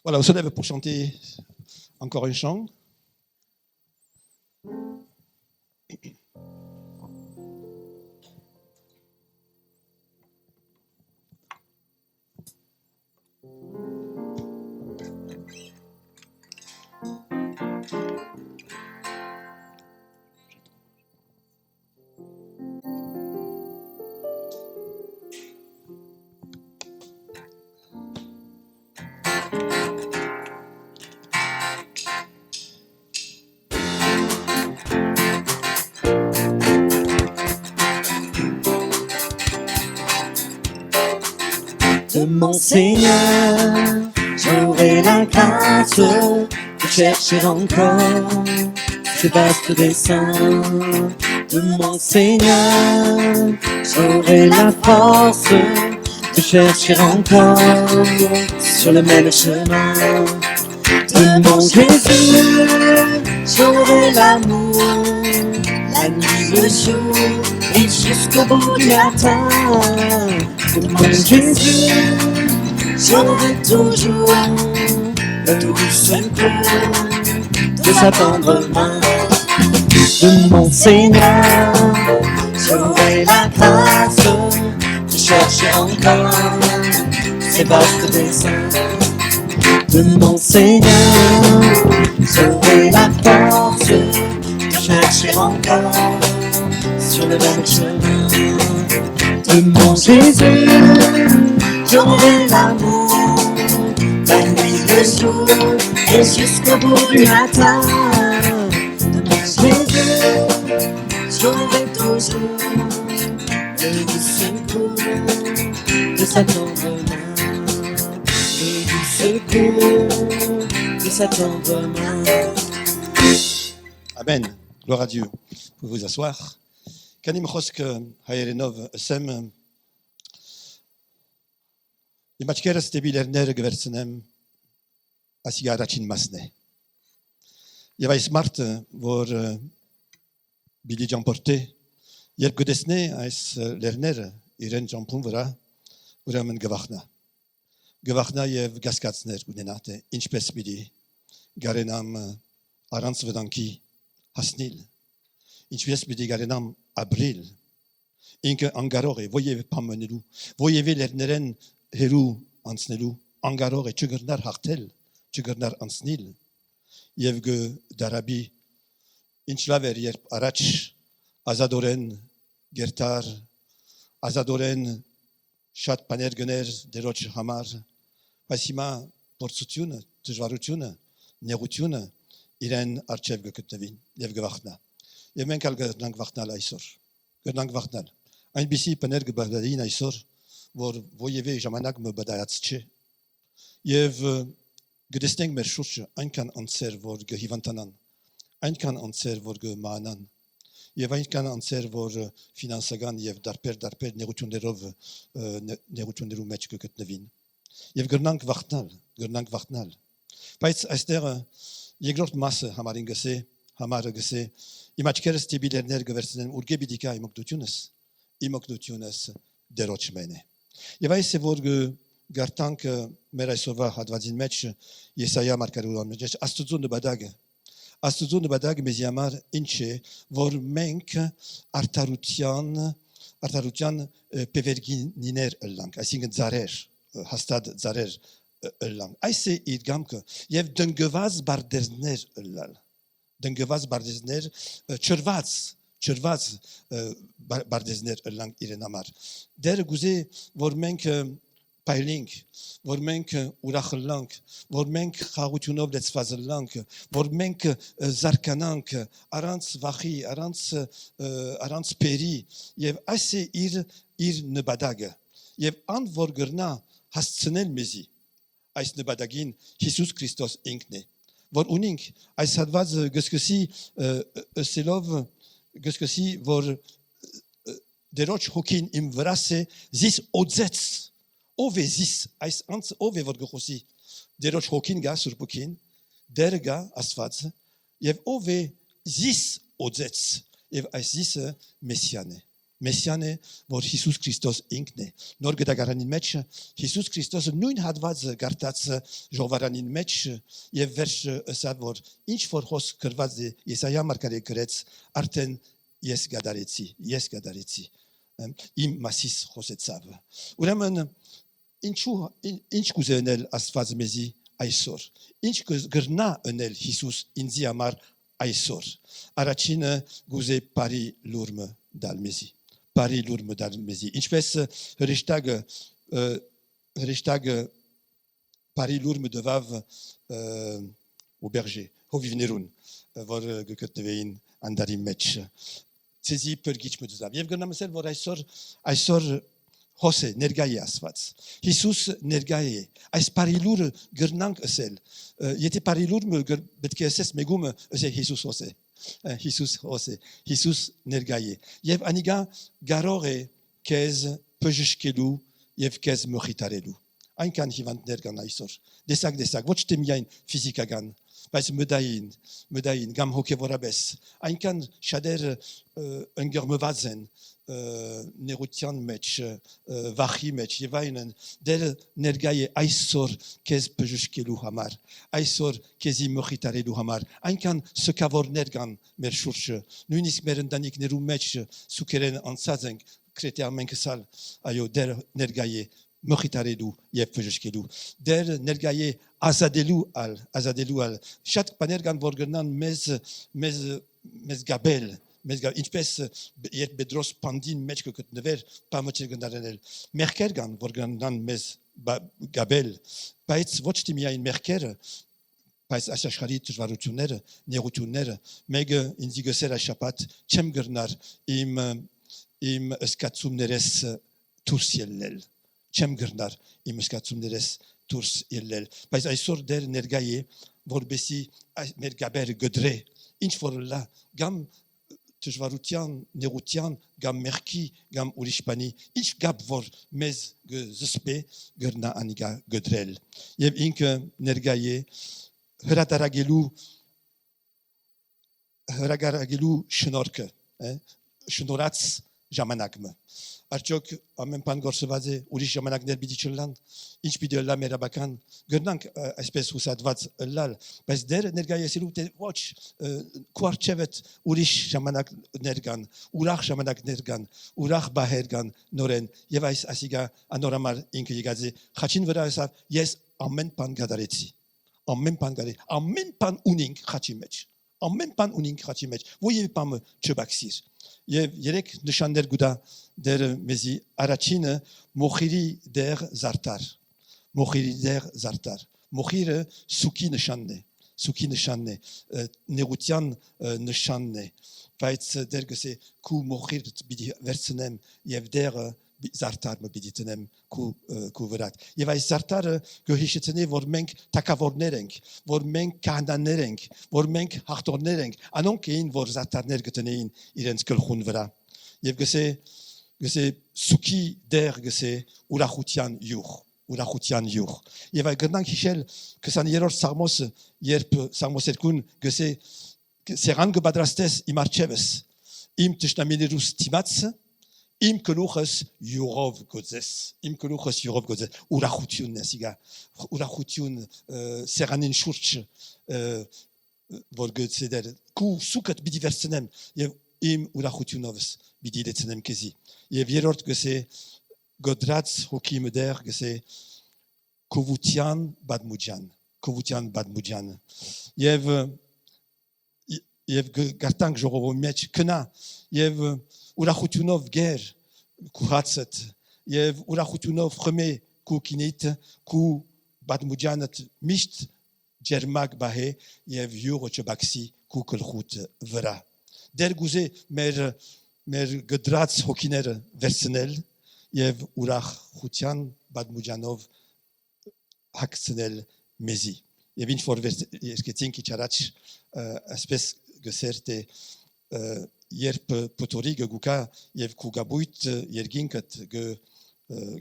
Voilà, on se lève pour chanter encore un chant. De mon Seigneur, j'aurai la grâce de chercher encore ce vaste dessein. De mon Seigneur, j'aurai la force de chercher encore sur le même chemin. De mon Jésus, j'aurai l'amour, la nuit, le jour, et jusqu'au bout du matin. De mon Jésus, j'aurai toujours le doux secours de sa tendre main. De mon Seigneur, j'aurai la grâce de chercher encore ses vastes desseins. De mon Seigneur, j'aurai la force de chercher encore sur le même chemin. De mon Jésus, j'aurai l'amour, la nuit, le jour, et jusqu'au bout du matin. De mon Jésus, j'aurai toujours le doux secours de sa tendre main. Le doux secours de sa tendre main. Amen. Gloire à Dieu. Vous pouvez vous asseoir. Kanim Chosk Hayerenov Sem Imachkeres Tebilerner Gversenem Asigarachin Masne. Yevai smart vor Billy Jamporte Yerb Godesne Ais Lerner Iren Jampun Vra Vramen Gavachna. Gavachna Yev Gaskatsner Gunenate Inchpes Bidi Garenam Arans Vedanki Hasnil. Inchpes Bidi Garenam Abril, inke angarore, voyez pas menelu, voyez lerneren heru ansnelu, angarore, tchugurnar hartel, tchugurnar ansnil, yevge darabi, inchlaver yerp arach, azadoren, gertar, azadoren, chat panergener, deroch hamar, pasima, portsutune, tjvarutune, nerutune, iren archevge kuttevin, yevge wachna. Je bent al gedank wachtnal aisor. Gedank wachtnal. Ein bisi panerg badadin aisor, vor voyeve jamanak me badayatsche. Jev gedesteng mer shusche, ein kan anser vor gehivantanan. Ein kan anser vor gemanan. Jev ein kan anser vor finansagan, jev darper nerutunderov nerutunderu mechke ketnevin. Jev gedank wachtnal. Paits aister jeglort masse hamarin gese, hamar gese. Imachkeres Tebilerner Gversenem Urge Bidika imoknutunes derochmene. Yevai se vorge gartank meraisova hadvazin mech Yesaya markarulan mech astuzun de badag meziamar inche vor menk artarutian pevergininer lang. I think zarer hastad zarer lang. I say it gamke yev dengevaz bardezner lal. Dengevaz bardezner çırvaz bardezner lang irenamar. Der guze vormenk peiling, vormenk urachlang, vormenk charutunov letzfazelang, vormenk zarkanank, arans vachi, arans peri. Yev ase ir nebadaga. Yev an vorgerna hastsnel mezi. Ais nebadagin Jesus Christos inkne. Vor uning, ais hadvaz găscăsi selov, găscăsi vor դերոջ հոգին իմ վրաս է զիս օձեց ով է զիս այս անց ով է որ գխոսի դերոջ հոգին գա սուրբուքին դեր գա աստվածը եւ ով է զիս օձեց եւ այս զիսը Մեսիան է որ Հիսուս Քրիստոս ինքն է նոր գդագարանին մեջ Հիսուս Քրիստոսը նույն հատվածը գարտած ժողովարանին մեջ եւ վերջը ասավ որ ինչ որ խոսք գրված է Եսայա մարգարե գրեց արդեն ես գադարեցի իմ մասիս խոսեցավ ուրեմն ինչ կուզե ունել Աստված մեզի այսօր ինչ կգրնա ունել Հիսուս ինձի համար այսօր առաջինը գուզե բարի լուրմը դալ մեզի ինչպես հրեշտակը բարի լուրմը դվավ au berger հովիվներուն որ գտնվեին անդարի մեջ ցեզի պրգիչ մտզավ եւ գնամ ասել որ այսօր հոսե ներգայ է Աստված Հիսուս ներգայ է այս բարի լուրը գրնանք ասել եթե բարի լուրը պետք է ասես մեգումը ասե Հիսուս հոսե Հիսուս ներգայ է եւ անիգա գարող է քեզ բժշկելու եւ քեզ մխիտարելու այնքան հիվանդներ կան այսօր դեսակ ոչ թե միայն ֆիզիկական բայց մդային գամ հոգեվորաբես այնքան շատեր ընկերմված են նեղության մեջ վախի մեջ եւ այնն դեր ներգայ է այսօր քեզ բժշկելու համար այսօր քեզի մխիտարելու համար այնքան սկավորներ կան մեր շուրջը նույնիսկ մեր ընտանիքներու մեջ սուկերեն անցած են քրետիա մենք սալ այո դեր ներգայ է մխիտարելու եւ բժշկելու դեր ներգայ է ազատելու ալ շատ բաներ կան որ գնան մեզ գաբել ինչպես երբ Պետրոս պանդին մեջ կգտնվեր բամը չգնարել մեղքեր կան որ գնան մեզ գաբել բայց ոչ թե միայն մեղքերը բայց աշխարհի դժվարությունները նեղությունները մեկը ինձ գսեր շաբաթ չեմ գրնար իմ սկացումներս դուրս ելնել չեմ գրնար իմ սկացումներս դուրս ելնել բայց այսօր դեր ներգայ է որբեսի մեր գաբերը գդրե ինչ որ լա գամ դժվարության, նեղության, կամ մեղքի, կամ ուրիշ բանի, ինչ գապ որ մեզ զսպե գրնա անիգա գդրել։ Եվ ինքը ներգայ է հրագարագելու շնորհքը, շնորհած ժամանակը։ Արդյոք ամեն բան գործված է ուրիշ ժամանակներ պիտի չլան, ինչ պիտի լա մերաբական գրնանք այսպես հուսադված լալ, բայց դեր ներկայացելու թե ոչ քուարչևետ ուրիշ ժամանակներ կան, ուրախ ժամանակներ կան, ուրախ բահեր կան նորեն եւ այս ասիգա անորամար ինքը եկած է խաչին վրա ասավ ես ամեն բան գդարեցի, ամեն բան ունինք խաչի մեջ, ամեն բան ունինք խաչի մեջ, ոյ բամը չբաքսիր Եվ երեք նշաններ գուտա դեր մեզի առաջինը մոխիրի դեր զարտար մոխիրը սուքի նշանն է նեղության նշանն է բայց դեր գսե քու մոխիր պիտի վերցնեմ եւ դերը զարտարը պիտի տնեմ քու վրա եւ այս զարտարը գոհիշեցնի որ մենք թակավորներ ենք որ մենք քահանաներ ենք որ մենք հաղթողներ ենք անոնք էին որ զարտարներ գտնեին իրենց գլխուն վրա եւ գսե սուքի դեր գսե ուրախության յուղ եւ այ գտնանք հիշել 20-րդ սաղմոսը երբ սաղմոս 2-ն գսե սեղան կպատրաստես իմ արջևս իմ տշնամիներուս դիմացը Իմ գլուխս յուղով գոծես ուրախությունն է սիգա ուրախություն սեղանին շուրջ որ գծեդեր քու սուկդ պիտի վերցնեմ եւ իմ ուրախությունովս պիտի դեցնեմ քեզի եւ երրորդ գսե գոդրած հոգի մդեր գսե քովության բադմուջան եւ գարտանք ժողովի մեջ կնա եւ ուրախությունով գեր քուհացդ եւ ուրախությունով խմե քուկինիտ քու բադմուջանդ միշտ ջերմակ բահե եւ յուղը չբաքսի քու գլխուտ վրա դեր գուզե մեր գդրած հոգիները վերցնել եւ ուրախության բադմուջանով հագցնել մեզի եւ ինչ որ երկեցինք իջարաч ասպես գսերտե Yerp potori guka yev kugabuit yerginkat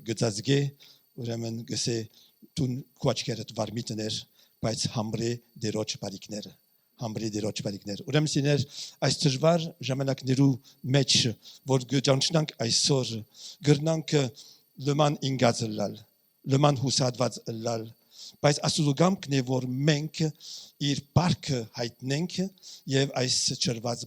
gzazge uramen gese tun quachkeret varmitener pais hambre de roch parikner hambre de roch parikner uram siner aistjvar jamenak neru match vor gjanchnak aisor gernank le man ingazellal le man husad vazellal pais asudugam knevor menk ir park heitnenk jev ais chervaz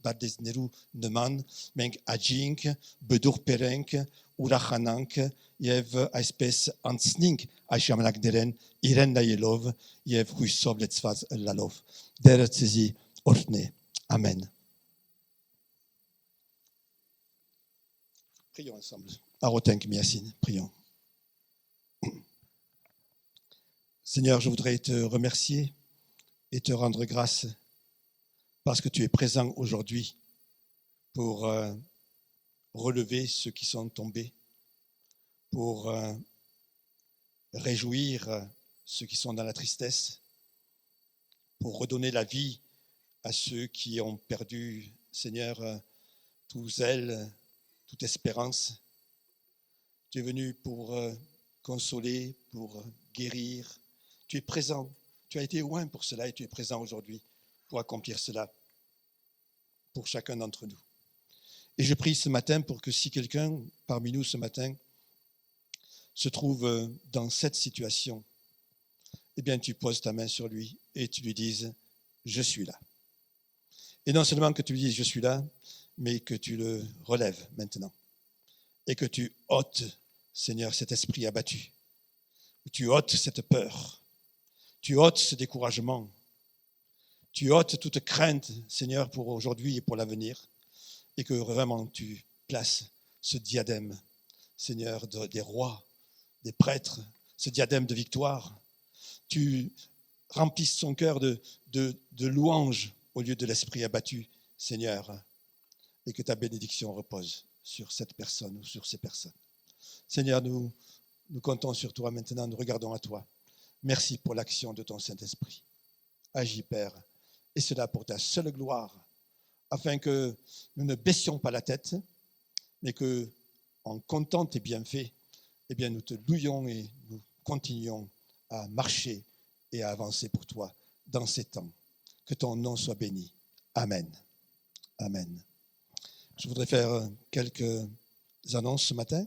bardes neru neman menk ajink bedur perenk urachanank jev aispes ansnink aishamanak deren iren nayelov jev huisov letzvaz lalov deret sezi orne amen. Prions ensemble. Arotenk miasin, prions. Seigneur, je voudrais te remercier et te rendre grâce parce que tu es présent aujourd'hui pour relever ceux qui sont tombés, pour réjouir ceux qui sont dans la tristesse, pour redonner la vie à ceux qui ont perdu, Seigneur, tout zèle, toute espérance. Tu es venu pour consoler, pour guérir. Tu es présent. Tu as été loin pour cela et tu es présent aujourd'hui pour accomplir cela pour chacun d'entre nous. Et je prie ce matin pour que si quelqu'un parmi nous ce matin se trouve dans cette situation, eh bien tu poses ta main sur lui et tu lui dises « Je suis là ». Et non seulement que tu lui dises « Je suis là », mais que tu le relèves maintenant et que tu ôtes, Seigneur, cet esprit abattu, tu ôtes cette peur, tu ôtes ce découragement, tu ôtes toute crainte, Seigneur, pour aujourd'hui et pour l'avenir, et que vraiment tu places ce diadème, Seigneur, des rois, des prêtres, ce diadème de victoire. Tu remplisses son cœur de louanges au lieu de l'esprit abattu, Seigneur, et que ta bénédiction repose sur cette personne ou sur ces personnes. Seigneur, nous comptons sur toi maintenant, nous regardons à toi. Merci pour l'action de ton Saint-Esprit. Agis, Père, et cela pour ta seule gloire, afin que nous ne baissions pas la tête, mais que, en comptant tes bienfaits, eh bien, nous te louions et nous continuons à marcher et à avancer pour toi dans ces temps. Que ton nom soit béni. Amen. Amen. Je voudrais faire quelques annonces ce matin.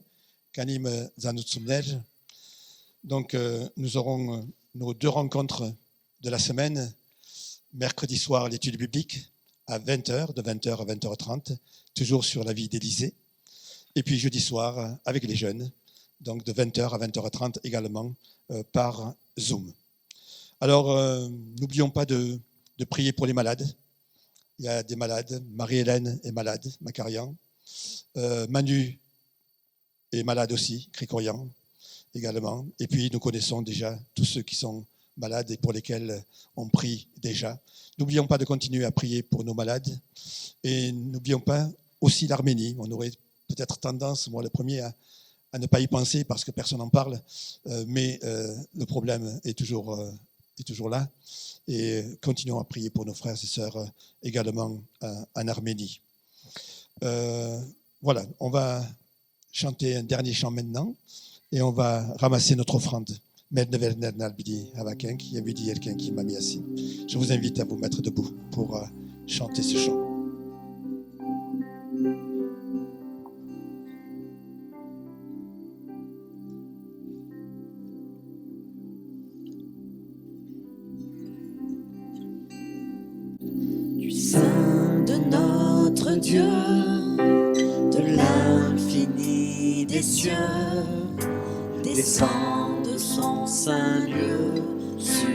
Kanim Zanutsumner. Donc, nous aurons nos 2 rencontres de la semaine. Mercredi soir, l'étude biblique à 20h, de 20h à 20h30, toujours sur la vie d'Élisée. Et puis jeudi soir, avec les jeunes, donc de 20h à 20h30 également, par Zoom. Alors, n'oublions pas de prier pour les malades. Il y a des malades. Marie-Hélène est malade, Macarian. Manu est malade aussi, Cricorian également. Et puis, nous connaissons déjà tous ceux qui sont malades et pour lesquels on prie déjà. N'oublions pas de continuer à prier pour nos malades. Et n'oublions pas aussi l'Arménie. On aurait peut-être tendance, moi le premier, à ne pas y penser parce que personne n'en parle. Mais le problème est toujours là. Et continuons à prier pour nos frères et sœurs également en Arménie. Voilà, on va chanter un dernier chant maintenant et on va ramasser notre offrande. Je vous invite à vous mettre debout pour chanter ce chant. Du sein de notre Dieu, de l'infini des cieux, descend de son saint lieu sur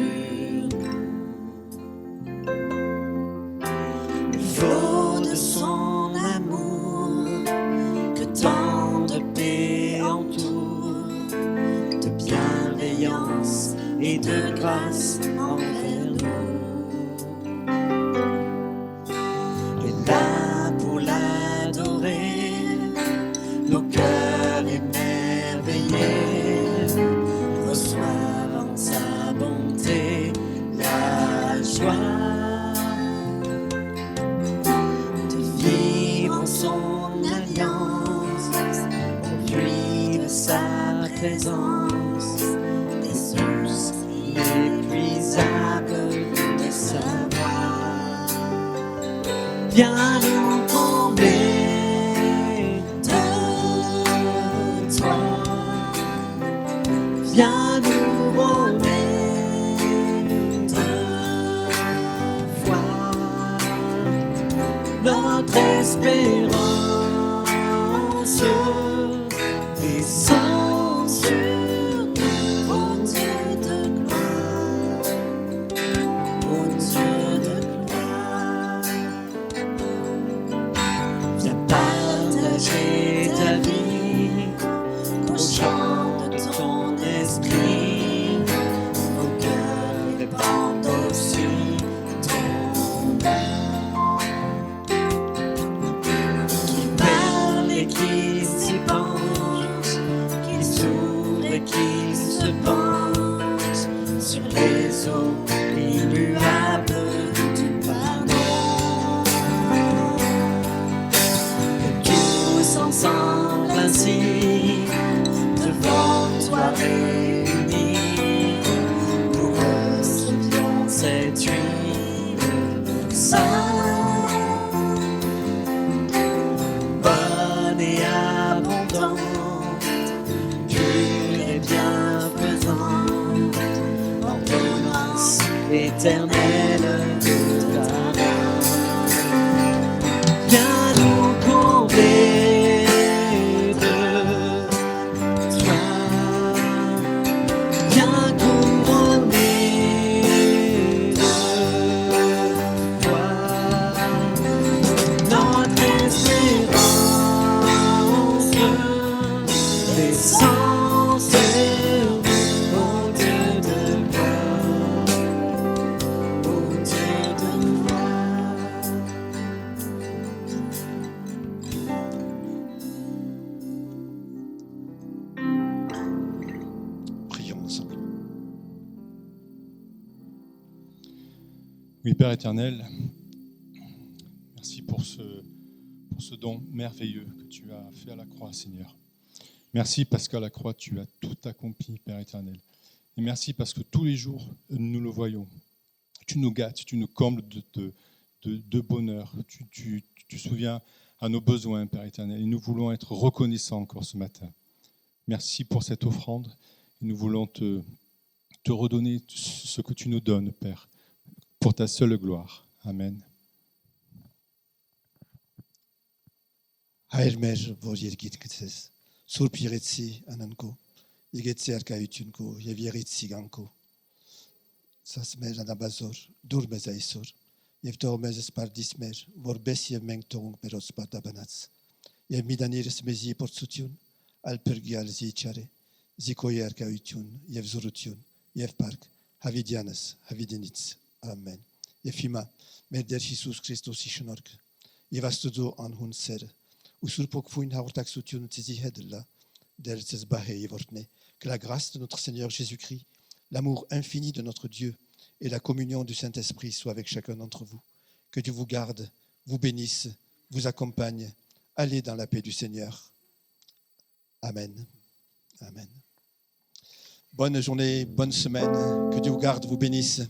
le flot de son amour, que tant de paix entoure, de bienveillance et de grâce envers nous. Et là pour l'adorer, nos cœurs émerveillés reçoivent en sa bonté la joie de vivre son alliance, au fruit de sa présence, des sources inépuisables de savoir. Viens nous combler de toi, viens nous rôler de foi, notre espérance descend sur nous, ô Dieu de gloire, ô Dieu de gloire. Viens partager ta vie au chant de ton esprit, nos cœurs répandent aussi ton nom, qui parle et qui s'y penche, qu'il s'ouvre et qu'il se penche sur les eaux immuables du pardon. Que tous ensemble ainsi, devant toi réunis, nous recevions cette huile sainte, bonne et abondante, pure et bienfaisante, ordonnance éternelle de ta main. Viens nous combler de toi, viens couronner de toi, notre espérance descend sur nous, ô Dieu de gloire, ô Dieu de gloire. Prions ensemble. Oui, Père éternel, merci pour ce don merveilleux que tu as fait à la croix, Seigneur. Merci parce qu'à la croix, tu as tout accompli, Père éternel. Et merci parce que tous les jours, nous le voyons. Tu nous gâtes, tu nous combles de bonheur. Tu souviens à nos besoins, Père éternel. Et nous voulons être reconnaissants encore ce matin. Merci pour cette offrande. Et nous voulons te redonner ce que tu nous donnes, Père, pour ta seule gloire. Amen. Hayır mer vår yergitkises. Surp yeretsi ananko. Yegetsi arkayutunko. Yevyeritsi ganko. Sas mer anabazor. Dur mezaisor. Yevto mezes pardis mer. Vor bes yevmeng tong peros pardabanats. Yev midaniris mezi portsutun. Alpergial zichare. Zikoye arkayutun. Yev zurutun. Yev park. Havidianas. Havidinits. Amen. Yefima. Merder Jesus Christos ishnork. Yevastudo anhun ser. Usurpok fuin haortaksutun tizi hedla. Del tsesbahe yevortne. Que la grâce de notre Seigneur Jésus-Christ, l'amour infini de notre Dieu et la communion du Saint-Esprit soient avec chacun d'entre vous. Que Dieu vous garde, vous bénisse, vous accompagne. Allez dans la paix du Seigneur. Amen. Amen. Bonne journée, bonne semaine. Que Dieu vous garde, vous bénisse.